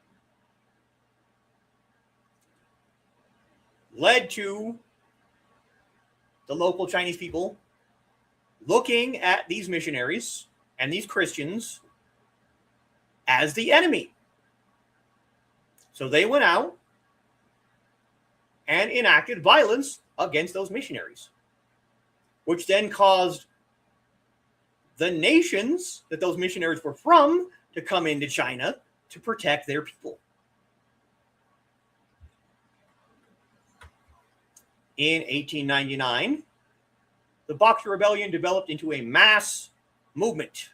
led to the local Chinese people looking at these missionaries and these Christians as the enemy. So they went out and enacted violence against those missionaries, which then caused the nations that those missionaries were from to come into China to protect their people. In 1899, the Boxer Rebellion developed into a mass movement.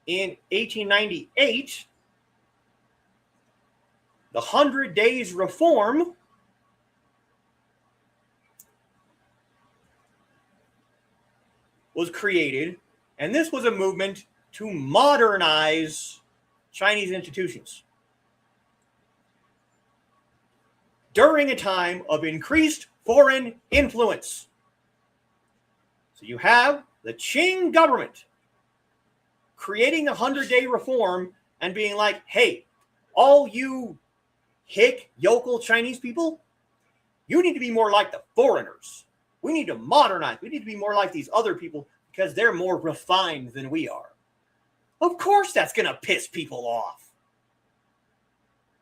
In 1898, the 100 Days Reform was created, and this was a movement to modernize Chinese institutions during a time of increased foreign influence. So you have the Qing government creating a 100-day reform and being like, hey, all you hick, yokel Chinese people, you need to be more like the foreigners. We need to modernize. We need to be more like these other people because they're more refined than we are. Of course that's going to piss people off.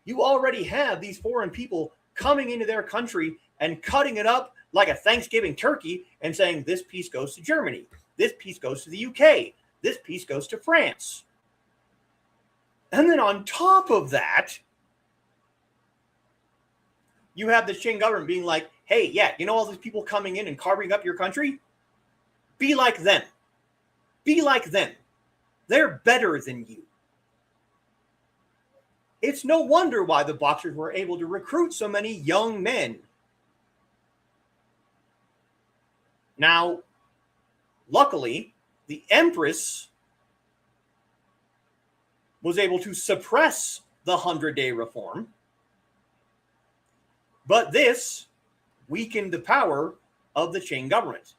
You already have these foreign people coming into their country and cutting it up like a Thanksgiving turkey and saying this piece goes to Germany, this piece goes to the UK, this piece goes to France. And then on top of that, you have the Qing government being like, hey, yeah, you know all these people coming in and carving up your country? Be like them. Be like them. They're better than you. It's no wonder why the Boxers were able to recruit so many young men. Now, luckily, the Empress was able to suppress the 100-day reform, but this weakened the power of the Qing government.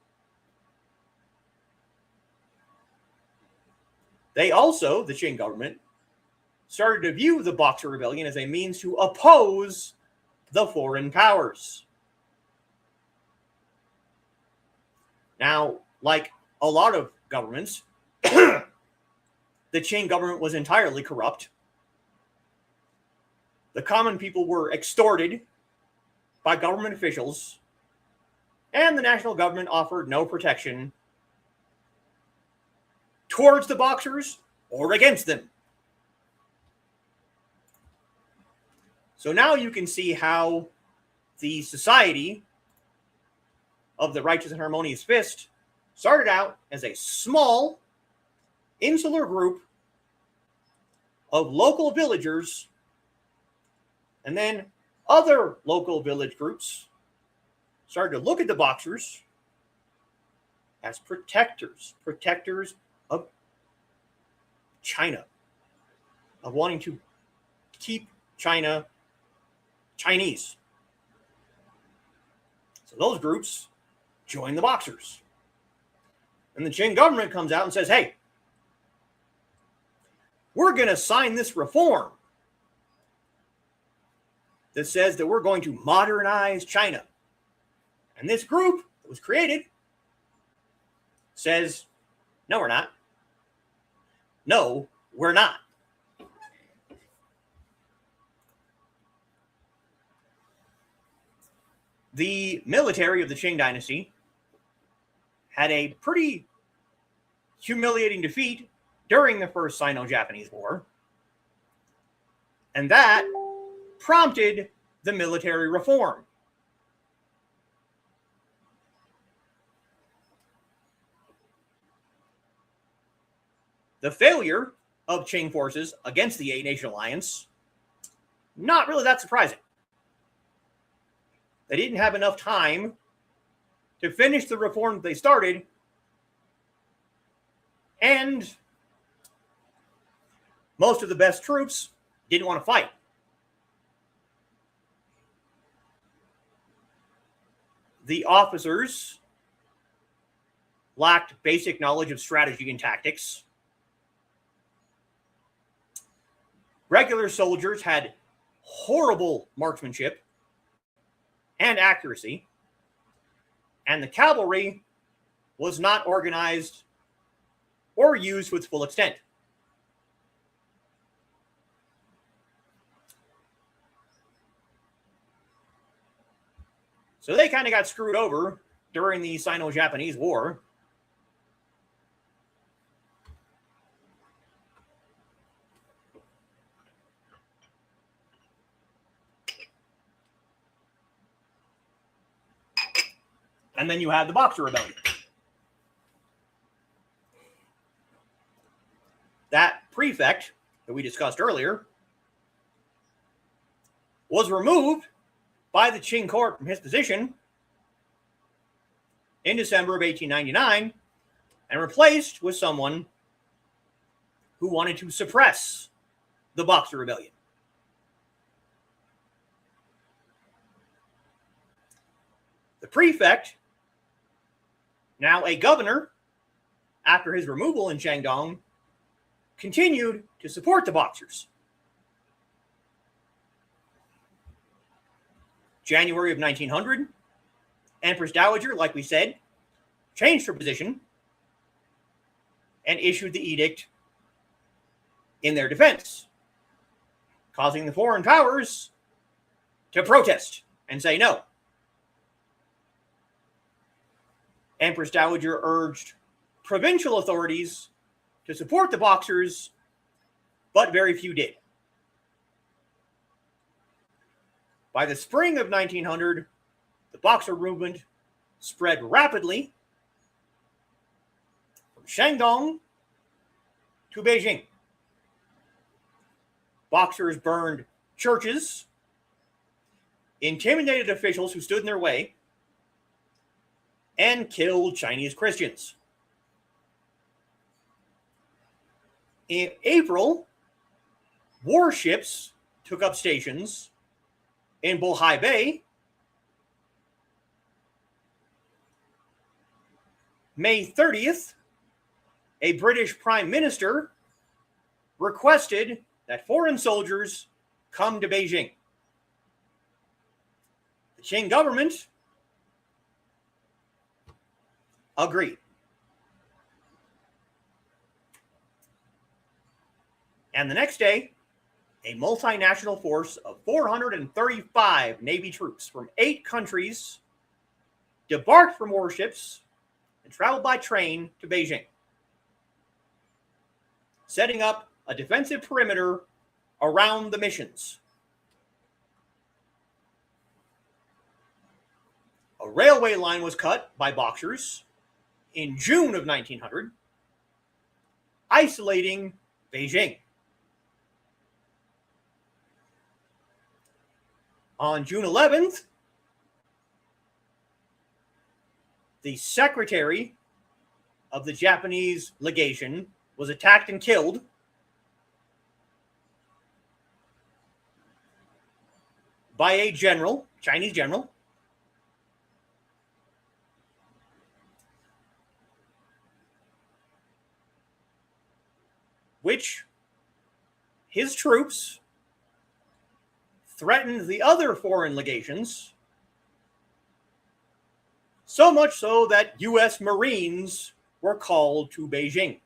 They also, the Qing government, started to view the Boxer Rebellion as a means to oppose the foreign powers. Now, like a lot of governments, the Qing government was entirely corrupt. The common people were extorted by government officials, and the national government offered no protection towards the Boxers or against them. So now you can see how the Society of the Righteous and Harmonious Fist started out as a small, insular group of local villagers, and then other local village groups started to look at the Boxers as protectors of China, of wanting to keep China Chinese. So those groups join the Boxers. And the Qing government comes out and says, hey, we're going to sign this reform that says that we're going to modernize China. And this group that was created says, no, we're not. No, we're not. The military of the Qing dynasty had a pretty humiliating defeat during the First Sino-Japanese War, and that prompted the military reform. The failure of Qing forces against the Eight-Nation Alliance, not really that surprising. They didn't have enough time to finish the reform they started, and most of the best troops didn't want to fight. The officers lacked basic knowledge of strategy and tactics. Regular soldiers had horrible marksmanship and accuracy, and the cavalry was not organized or used to its full extent. So they kind of got screwed over during the Sino-Japanese War. And then you had the Boxer Rebellion. That prefect that we discussed earlier was removed by the Qing court from his position in December of 1899 and replaced with someone who wanted to suppress the Boxer Rebellion. The prefect, now a governor after his removal in Shandong, continued to support the Boxers. January of 1900, Empress Dowager, like we said, changed her position and issued the edict in their defense, causing the foreign powers to protest and say no. Empress Dowager urged provincial authorities to support the Boxers, but very few did. By the spring of 1900, the Boxer movement spread rapidly from Shandong to Beijing. Boxers burned churches, intimidated officials who stood in their way, and killed Chinese Christians. In April, warships took up stations in Bohai Bay. May 30th, a British Prime Minister requested that foreign soldiers come to Beijing. The Qing government agreed. And the next day, a multinational force of 435 Navy troops from 8 countries debarked from warships and traveled by train to Beijing, setting up a defensive perimeter around the missions. A railway line was cut by Boxers in June of 1900, isolating Beijing. On June 11th, the secretary of the Japanese legation was attacked and killed by a general, Chinese general, which his troops threatened the other foreign legations, so much so that U.S. Marines were called to Beijing.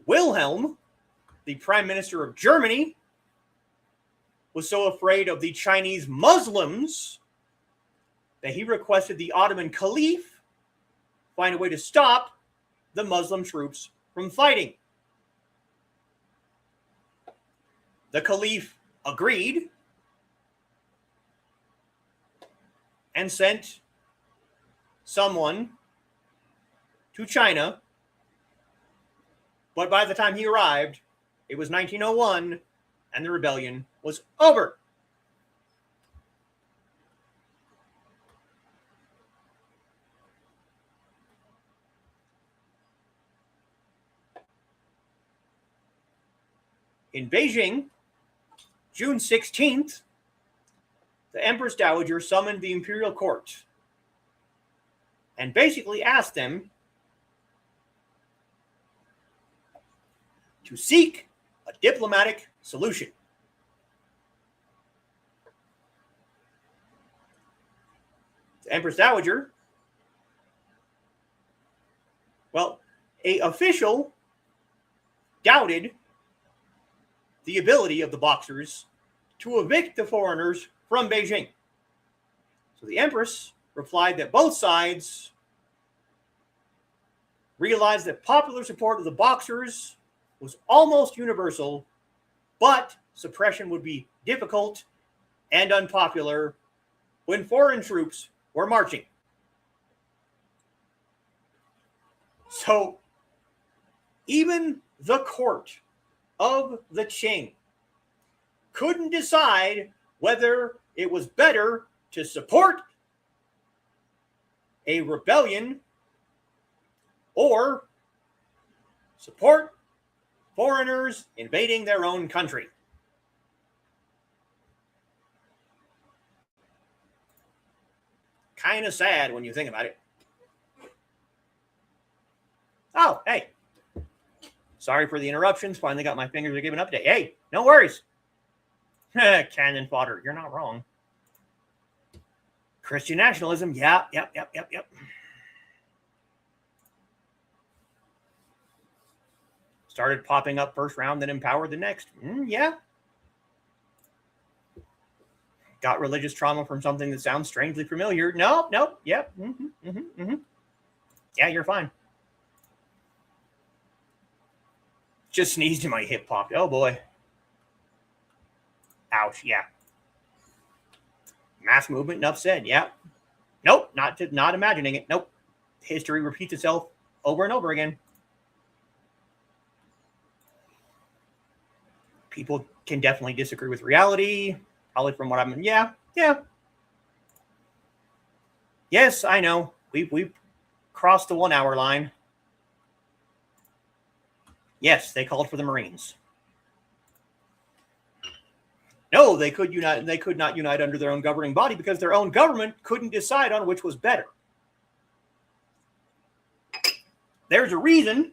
Wilhelm, the Prime Minister of Germany, was so afraid of the Chinese Muslims that he requested the Ottoman Caliph find a way to stop the Muslim troops from fighting. The Caliph agreed and sent someone to China, but by the time he arrived, it was 1901 and the rebellion was over. In Beijing, June 16th, the Empress Dowager summoned the imperial court and basically asked them to seek a diplomatic solution. The Empress Dowager, an official doubted the ability of the Boxers to evict the foreigners from Beijing. So the Empress replied that both sides realized that popular support of the Boxers was almost universal, but suppression would be difficult and unpopular when foreign troops were marching. So even the court of the Qing couldn't decide whether it was better to support a rebellion or support foreigners invading their own country. kind of sad when you think about it. Oh, hey. Sorry for the interruptions. Finally got my fingers to give an update. Hey, no worries. Cannon fodder. You're not wrong. Christian nationalism. Yeah, yep. Started popping up first round, then empowered the next. Yeah. Got religious trauma from something that sounds strangely familiar. Nope. Yep. Yeah, you're fine. Just sneezed and my hip popped. Oh, boy. Ouch, yeah. Mass movement, enough said, yeah. Nope, not imagining it. Nope. History repeats itself over and over again. People can definitely disagree with reality. Probably from what I'm... Yeah. Yes, I know. We've crossed the 1 hour line. Yes, they called for the Marines. No, they could not unite under their own governing body because their own government couldn't decide on which was better. There's a reason,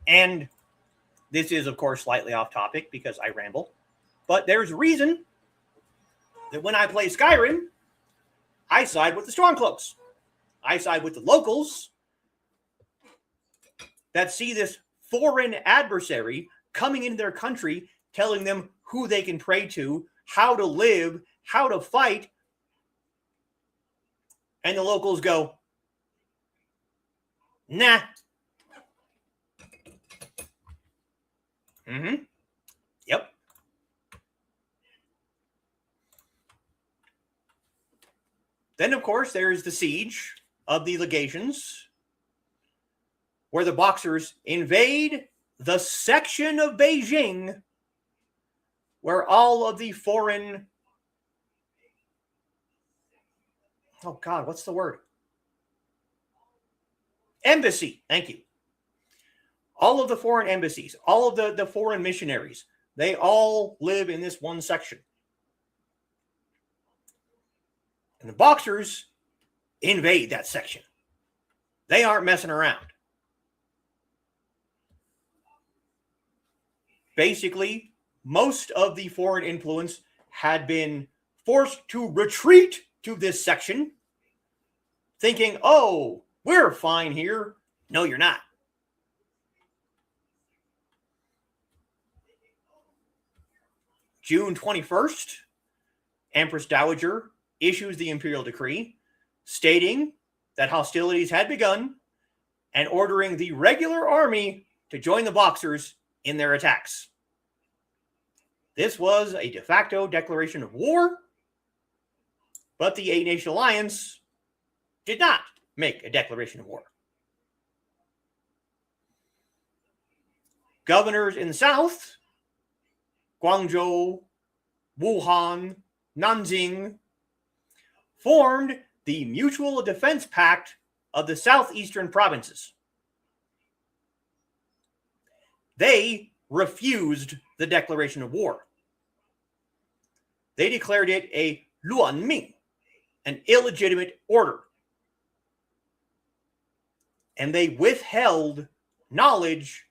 and this is, of course, slightly off topic because I ramble, but there's a reason that when I play Skyrim, I side with the Stormcloaks. I side with the locals that see this foreign adversary coming into their country, telling them who they can pray to, how to live, how to fight. And the locals go, nah. Yep. Then, of course, there's the siege of the legations, where the Boxers invade the section of Beijing where all of the foreign... Oh, God, what's the word? Embassy. Thank you. All of the foreign embassies, all of the foreign missionaries, they all live in this one section. And the Boxers invade that section. They aren't messing around. Basically, most of the foreign influence had been forced to retreat to this section, thinking, oh, we're fine here. No, you're not. June 21st, Empress Dowager issues the imperial decree stating that hostilities had begun and ordering the regular army to join the Boxers in their attacks. This was a de facto declaration of war, but the Eight-Nation Alliance did not make a declaration of war. Governors in the south, Guangzhou, Wuhan, Nanjing, formed the Mutual Defense Pact of the southeastern provinces. They refused the declaration of war. They declared it a luanming, an illegitimate order. And they withheld knowledge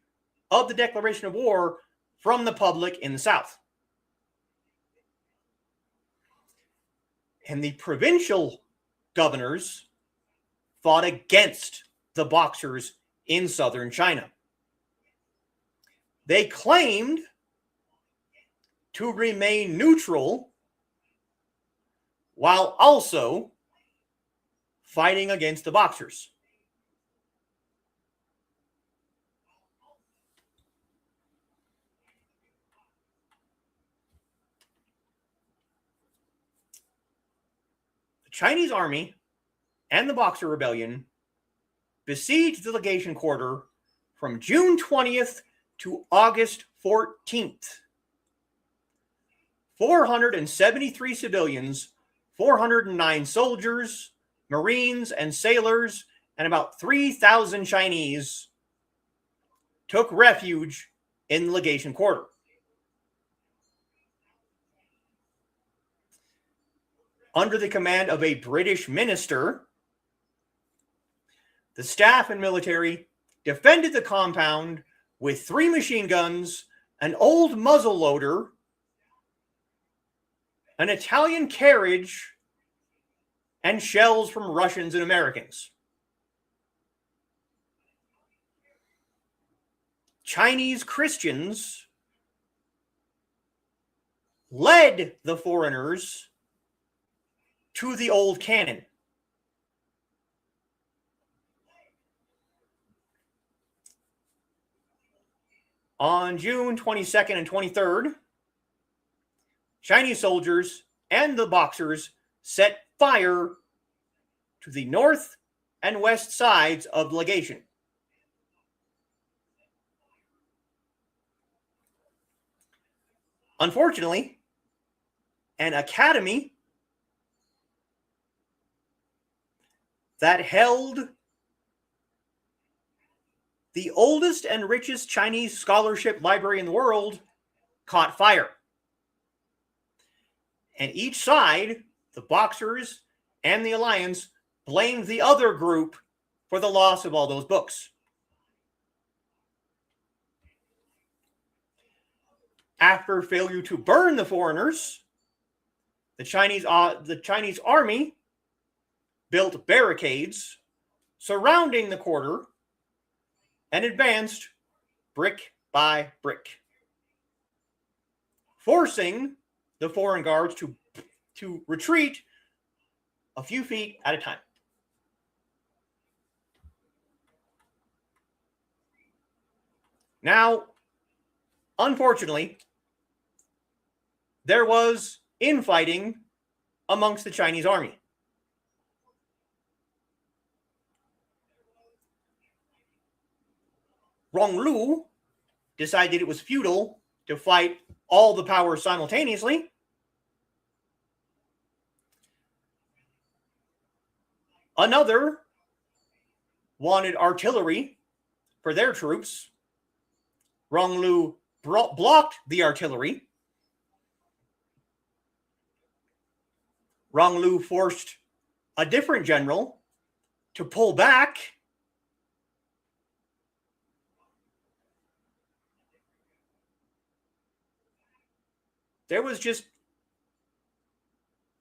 of the declaration of war from the public in the south. And the provincial governors fought against the Boxers in southern China. They claimed to remain neutral while also fighting against the Boxers. The Chinese army and the Boxer Rebellion besieged the legation quarter from June 20th to August 14th. 473 civilians, 409 soldiers, Marines, and sailors, and about 3,000 Chinese took refuge in the legation quarter. under the command of a British minister, the staff and military defended the compound with 3 machine guns, an old muzzleloader, an Italian carriage, and shells from Russians and Americans. Chinese Christians led the foreigners to the old cannon. On June 22nd and 23rd, Chinese soldiers and the Boxers set fire to the north and west sides of the legation. Unfortunately, an academy that held the oldest and richest Chinese scholarship library in the world caught fire. And each side, the Boxers and the Alliance, blamed the other group for the loss of all those books. After failure to burn the foreigners, the Chinese army built barricades surrounding the quarter and advanced brick by brick, forcing the foreign guards to retreat a few feet at a time. Now, unfortunately, there was infighting amongst the Chinese army. Ronglu decided it was futile to fight all the powers simultaneously. Another wanted artillery for their troops. Ronglu blocked the artillery. Ronglu forced a different general to pull back. There was just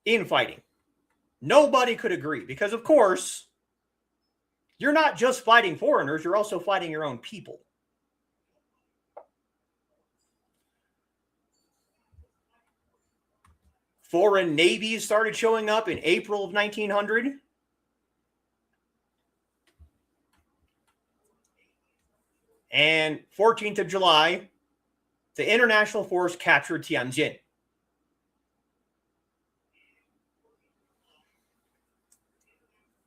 infighting. Nobody could agree because, of course, you're not just fighting foreigners, you're also fighting your own people. Foreign navies started showing up in April of 1900. And 14th of July, the international force captured Tianjin.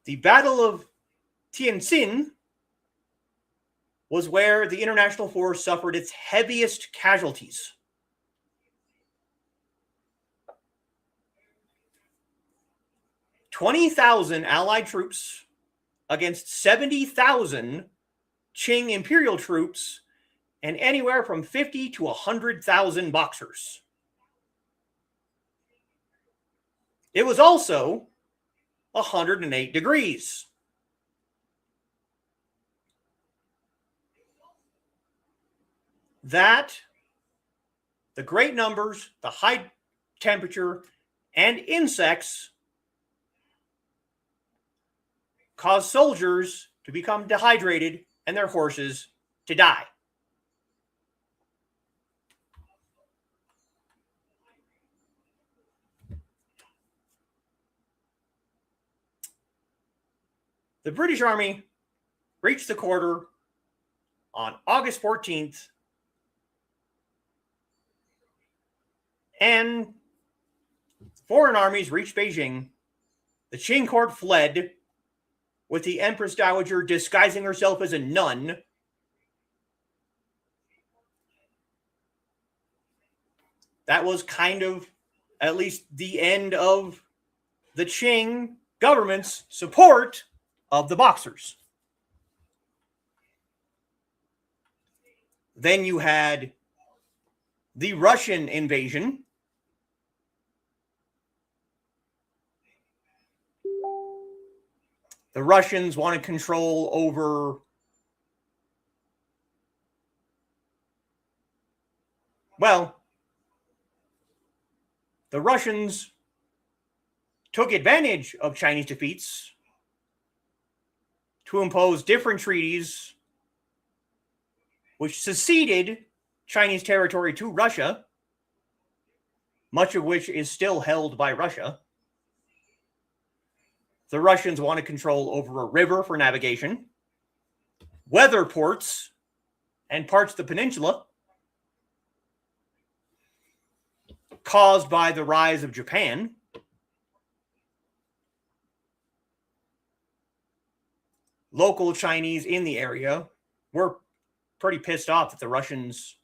The Battle of Tianjin was where the international force suffered its heaviest casualties. "20,000 Allied troops against 70,000 Qing imperial troops and anywhere from 50 to 100,000 Boxers. It was also 108 degrees. That, the great numbers, the high temperature, and insects caused soldiers to become dehydrated and their horses to die. The British Army reached the quarter on August 14th, and foreign armies reached Beijing. The Qing court fled, with the Empress Dowager disguising herself as a nun. That was kind of at least the end of the Qing government's support of the Boxers. Then you had the Russian invasion. The Russians wanted control over the Russians took advantage of Chinese defeats to impose different treaties which seceded Chinese territory to Russia, much of which is still held by Russia. The Russians wanted control over a river for navigation, weather ports, and parts of the peninsula, caused by the rise of Japan. Local Chinese in the area were pretty pissed off that the Russians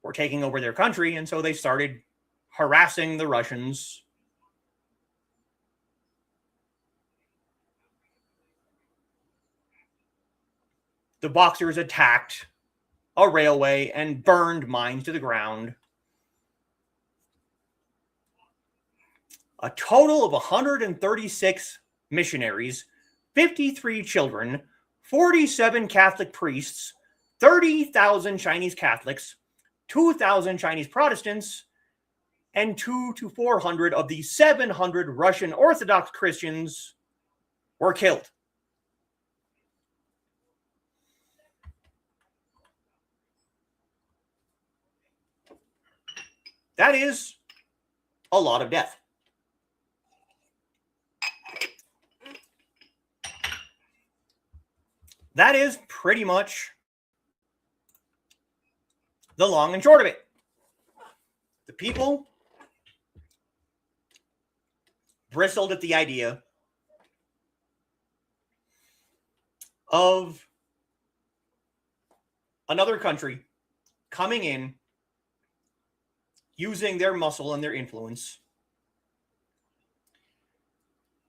were taking over their country, and so they started harassing the Russians. The Boxers attacked a railway and burned mines to the ground. A total of 136 missionaries, 53 children, 47 Catholic priests, 30,000 Chinese Catholics, 2,000 Chinese Protestants, and 200 to 400 of the 700 Russian Orthodox Christians were killed. That is a lot of death. That is pretty much the long and short of it. The people bristled at the idea of another country coming in, using their muscle and their influence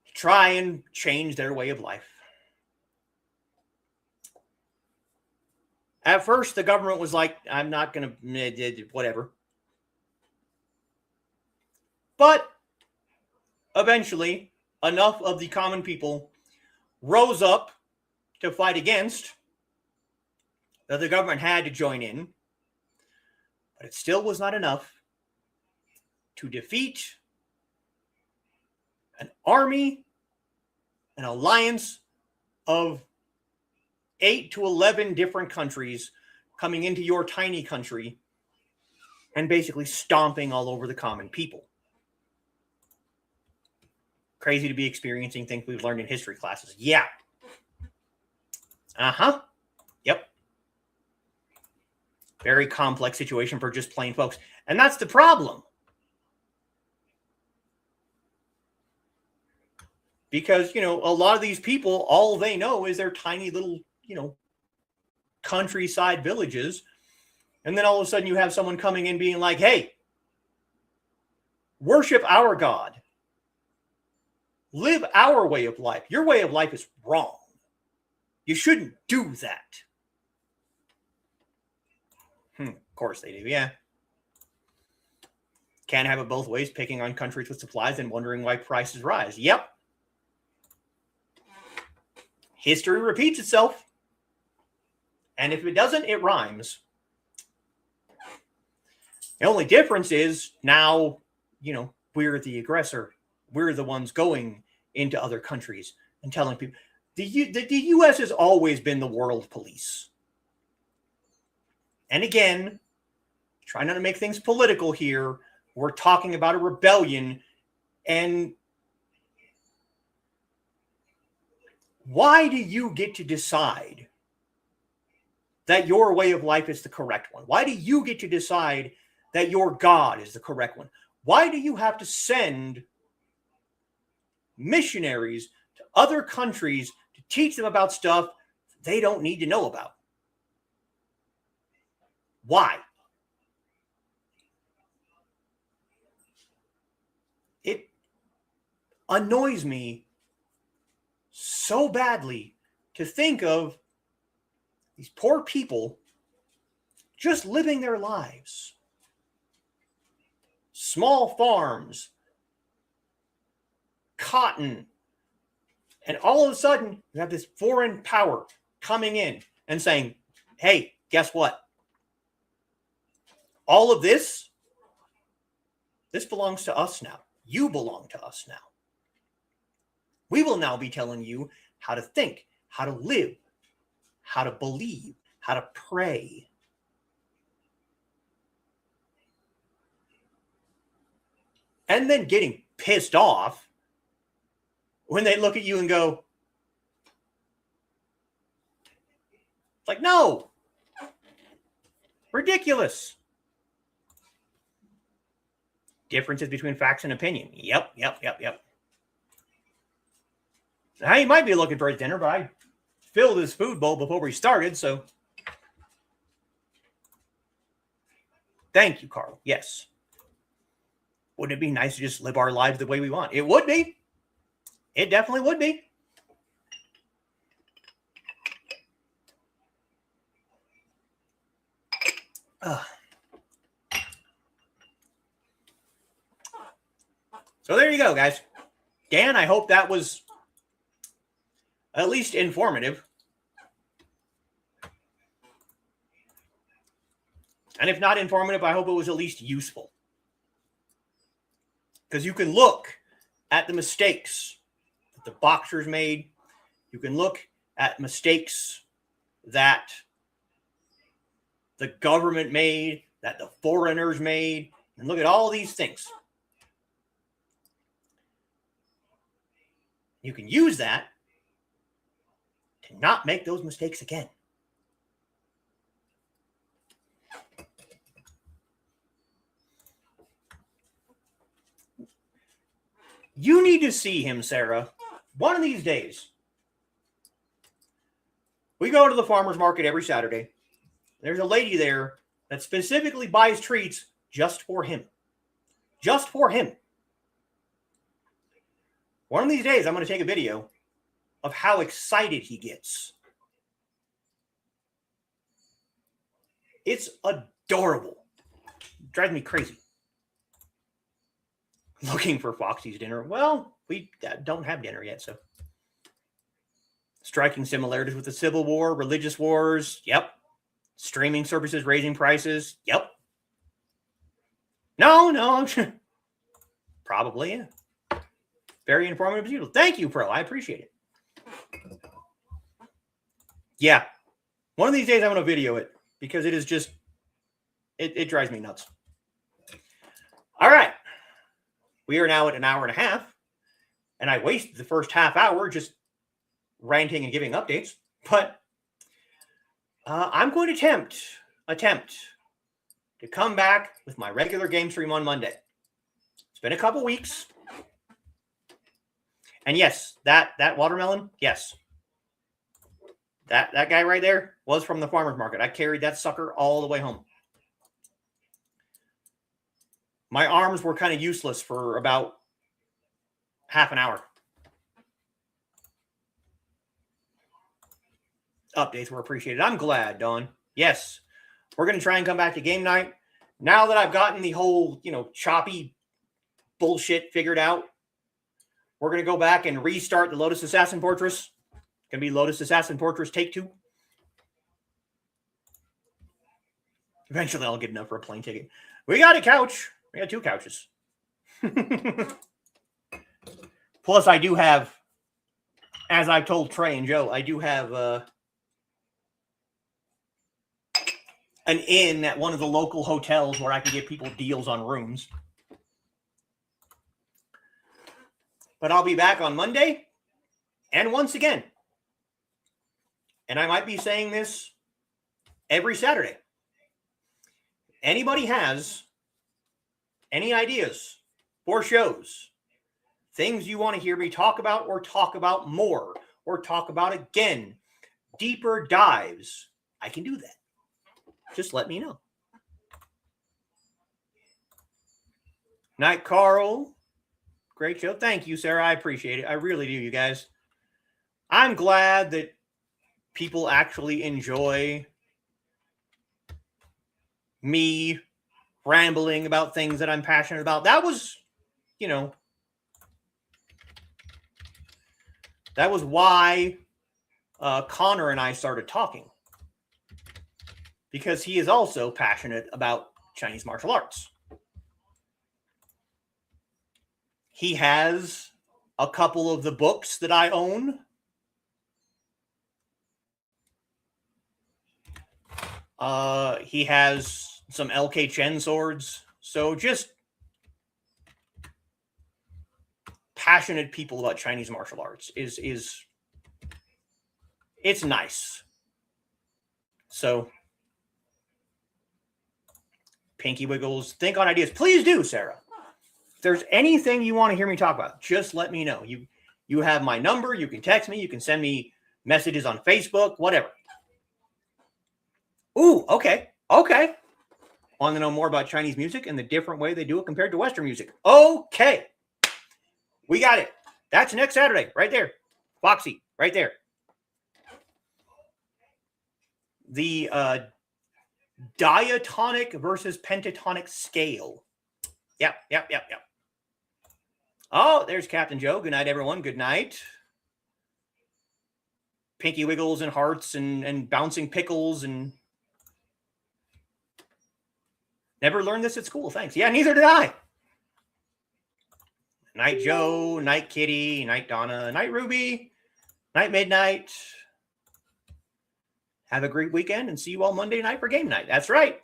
to try and change their way of life. At first, the government was like, I'm not going to, whatever. But eventually, enough of the common people rose up to fight against that the government had to join in. But it still was not enough to defeat an army, an alliance of 8 to 11 different countries coming into your tiny country and basically stomping all over the common people. Crazy to be experiencing things we've learned in history classes. Yeah. Yep. Very complex situation for just plain folks. And that's the problem. Because, a lot of these people, all they know is their tiny little, countryside villages. And then all of a sudden you have someone coming in being like, hey, worship our God. Live our way of life. Your way of life is wrong. You shouldn't do that. Of course they do, yeah. Can't have it both ways, picking on countries with supplies and wondering why prices rise. Yep. History repeats itself. And if it doesn't, it rhymes. The only difference is now, we're the aggressor. We're the ones going into other countries and telling people. The U.S. has always been the world police. And again, trying not to make things political here, we're talking about a rebellion. And why do you get to decide that your way of life is the correct one? Why do you get to decide that your God is the correct one? Why do you have to send missionaries to other countries to teach them about stuff they don't need to know about? Why? It annoys me so badly to think of these poor people just living their lives. Small farms, cotton, And all of a sudden, you have this foreign power coming in and saying, hey, guess what? All of this belongs to us now. You belong to us now. We will now be telling you how to think, how to live, how to believe, how to pray. And then getting pissed off when they look at you and go, like, no, ridiculous. Differences between facts and opinion. Yep. Now, he might be looking for his dinner, but I filled his food bowl before we started, so. Thank you, Carl. Yes. Wouldn't it be nice to just live our lives the way we want? It would be. It definitely would be. So there you go, guys. Dan, I hope that was at least informative. And if not informative, I hope it was at least useful. Because you can look at the mistakes that the boxers made. You can look at mistakes that the government made, that the foreigners made, and look at all these things. You can use that to not make those mistakes again. You need to see him, Sarah. One of these days. We go to the farmer's market every Saturday. There's a lady there that specifically buys treats just for him. Just for him. One of these days, I'm going to take a video of how excited he gets. It's adorable. It drives me crazy. Looking for Foxy's dinner. Well, we don't have dinner yet, so. Striking similarities with the Civil War, religious wars. Yep. Streaming services raising prices. Yep. No, I'm sure. Probably, yeah. Very informative as usual. Thank you, Pro. I appreciate it. Yeah. One of these days I'm going to video it because it is just, it drives me nuts. All right. We are now at an hour and a half, and I wasted the first half hour just ranting and giving updates, but I'm going to attempt to come back with my regular game stream on Monday. It's been a couple weeks. And yes, that watermelon, yes. That guy right there was from the farmer's market. I carried that sucker all the way home. My arms were kind of useless for about half an hour. Updates were appreciated. I'm glad, Dawn. Yes, we're going to try and come back to game night. Now that I've gotten the whole, choppy bullshit figured out, we're going to go back and restart the Lotus Assassin Fortress. It's going to be Lotus Assassin Fortress Take 2. Eventually, I'll get enough for a plane ticket. We got a couch. We got 2 couches. Plus, I do have, as I've told Trey and Joe, I do have an inn at one of the local hotels where I can get people deals on rooms. But I'll be back on Monday. And once again, and I might be saying this every Saturday, anybody has any ideas for shows, things you want to hear me talk about or talk about more or talk about again, deeper dives, I can do that. Just let me know. Night, Carl. Great show. Thank you, Sarah. I appreciate it. I really do, you guys. I'm glad that people actually enjoy me rambling about things that I'm passionate about. That was, That was why Connor and I started talking. Because he is also passionate about Chinese martial arts. He has a couple of the books that I own. He has some LK Chen swords. So just passionate people about Chinese martial arts is it's nice. So Pinky Wiggles, think on ideas. Please do, Sarah. If there's anything you want to hear me talk about, just let me know. You have my number. You can text me. You can send me messages on Facebook, whatever. Ooh, okay. Okay. Want to know more about Chinese music and the different way they do it compared to Western music? Okay. We got it. That's next Saturday, right there. Foxy, right there. The diatonic versus pentatonic scale. Yep. Oh, there's Captain Joe. Good night, everyone. Good night. Pinky Wiggles and hearts and bouncing pickles and never learned this at school. Thanks. Yeah, neither did I. Night Joe, night Kitty, night Donna, night Ruby, night Midnight. Have a great weekend and see you all Monday night for game night. That's right.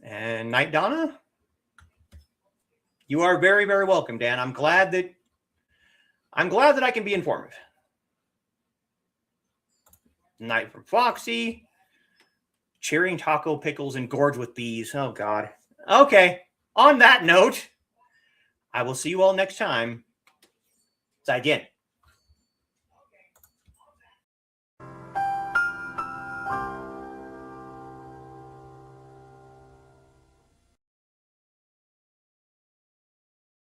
And night Donna. You are very, very welcome, Dan. I'm glad that I can be informative. Night from Foxy. Cheering taco pickles and gorge with bees. Oh, God. Okay. On that note, I will see you all next time. 再见。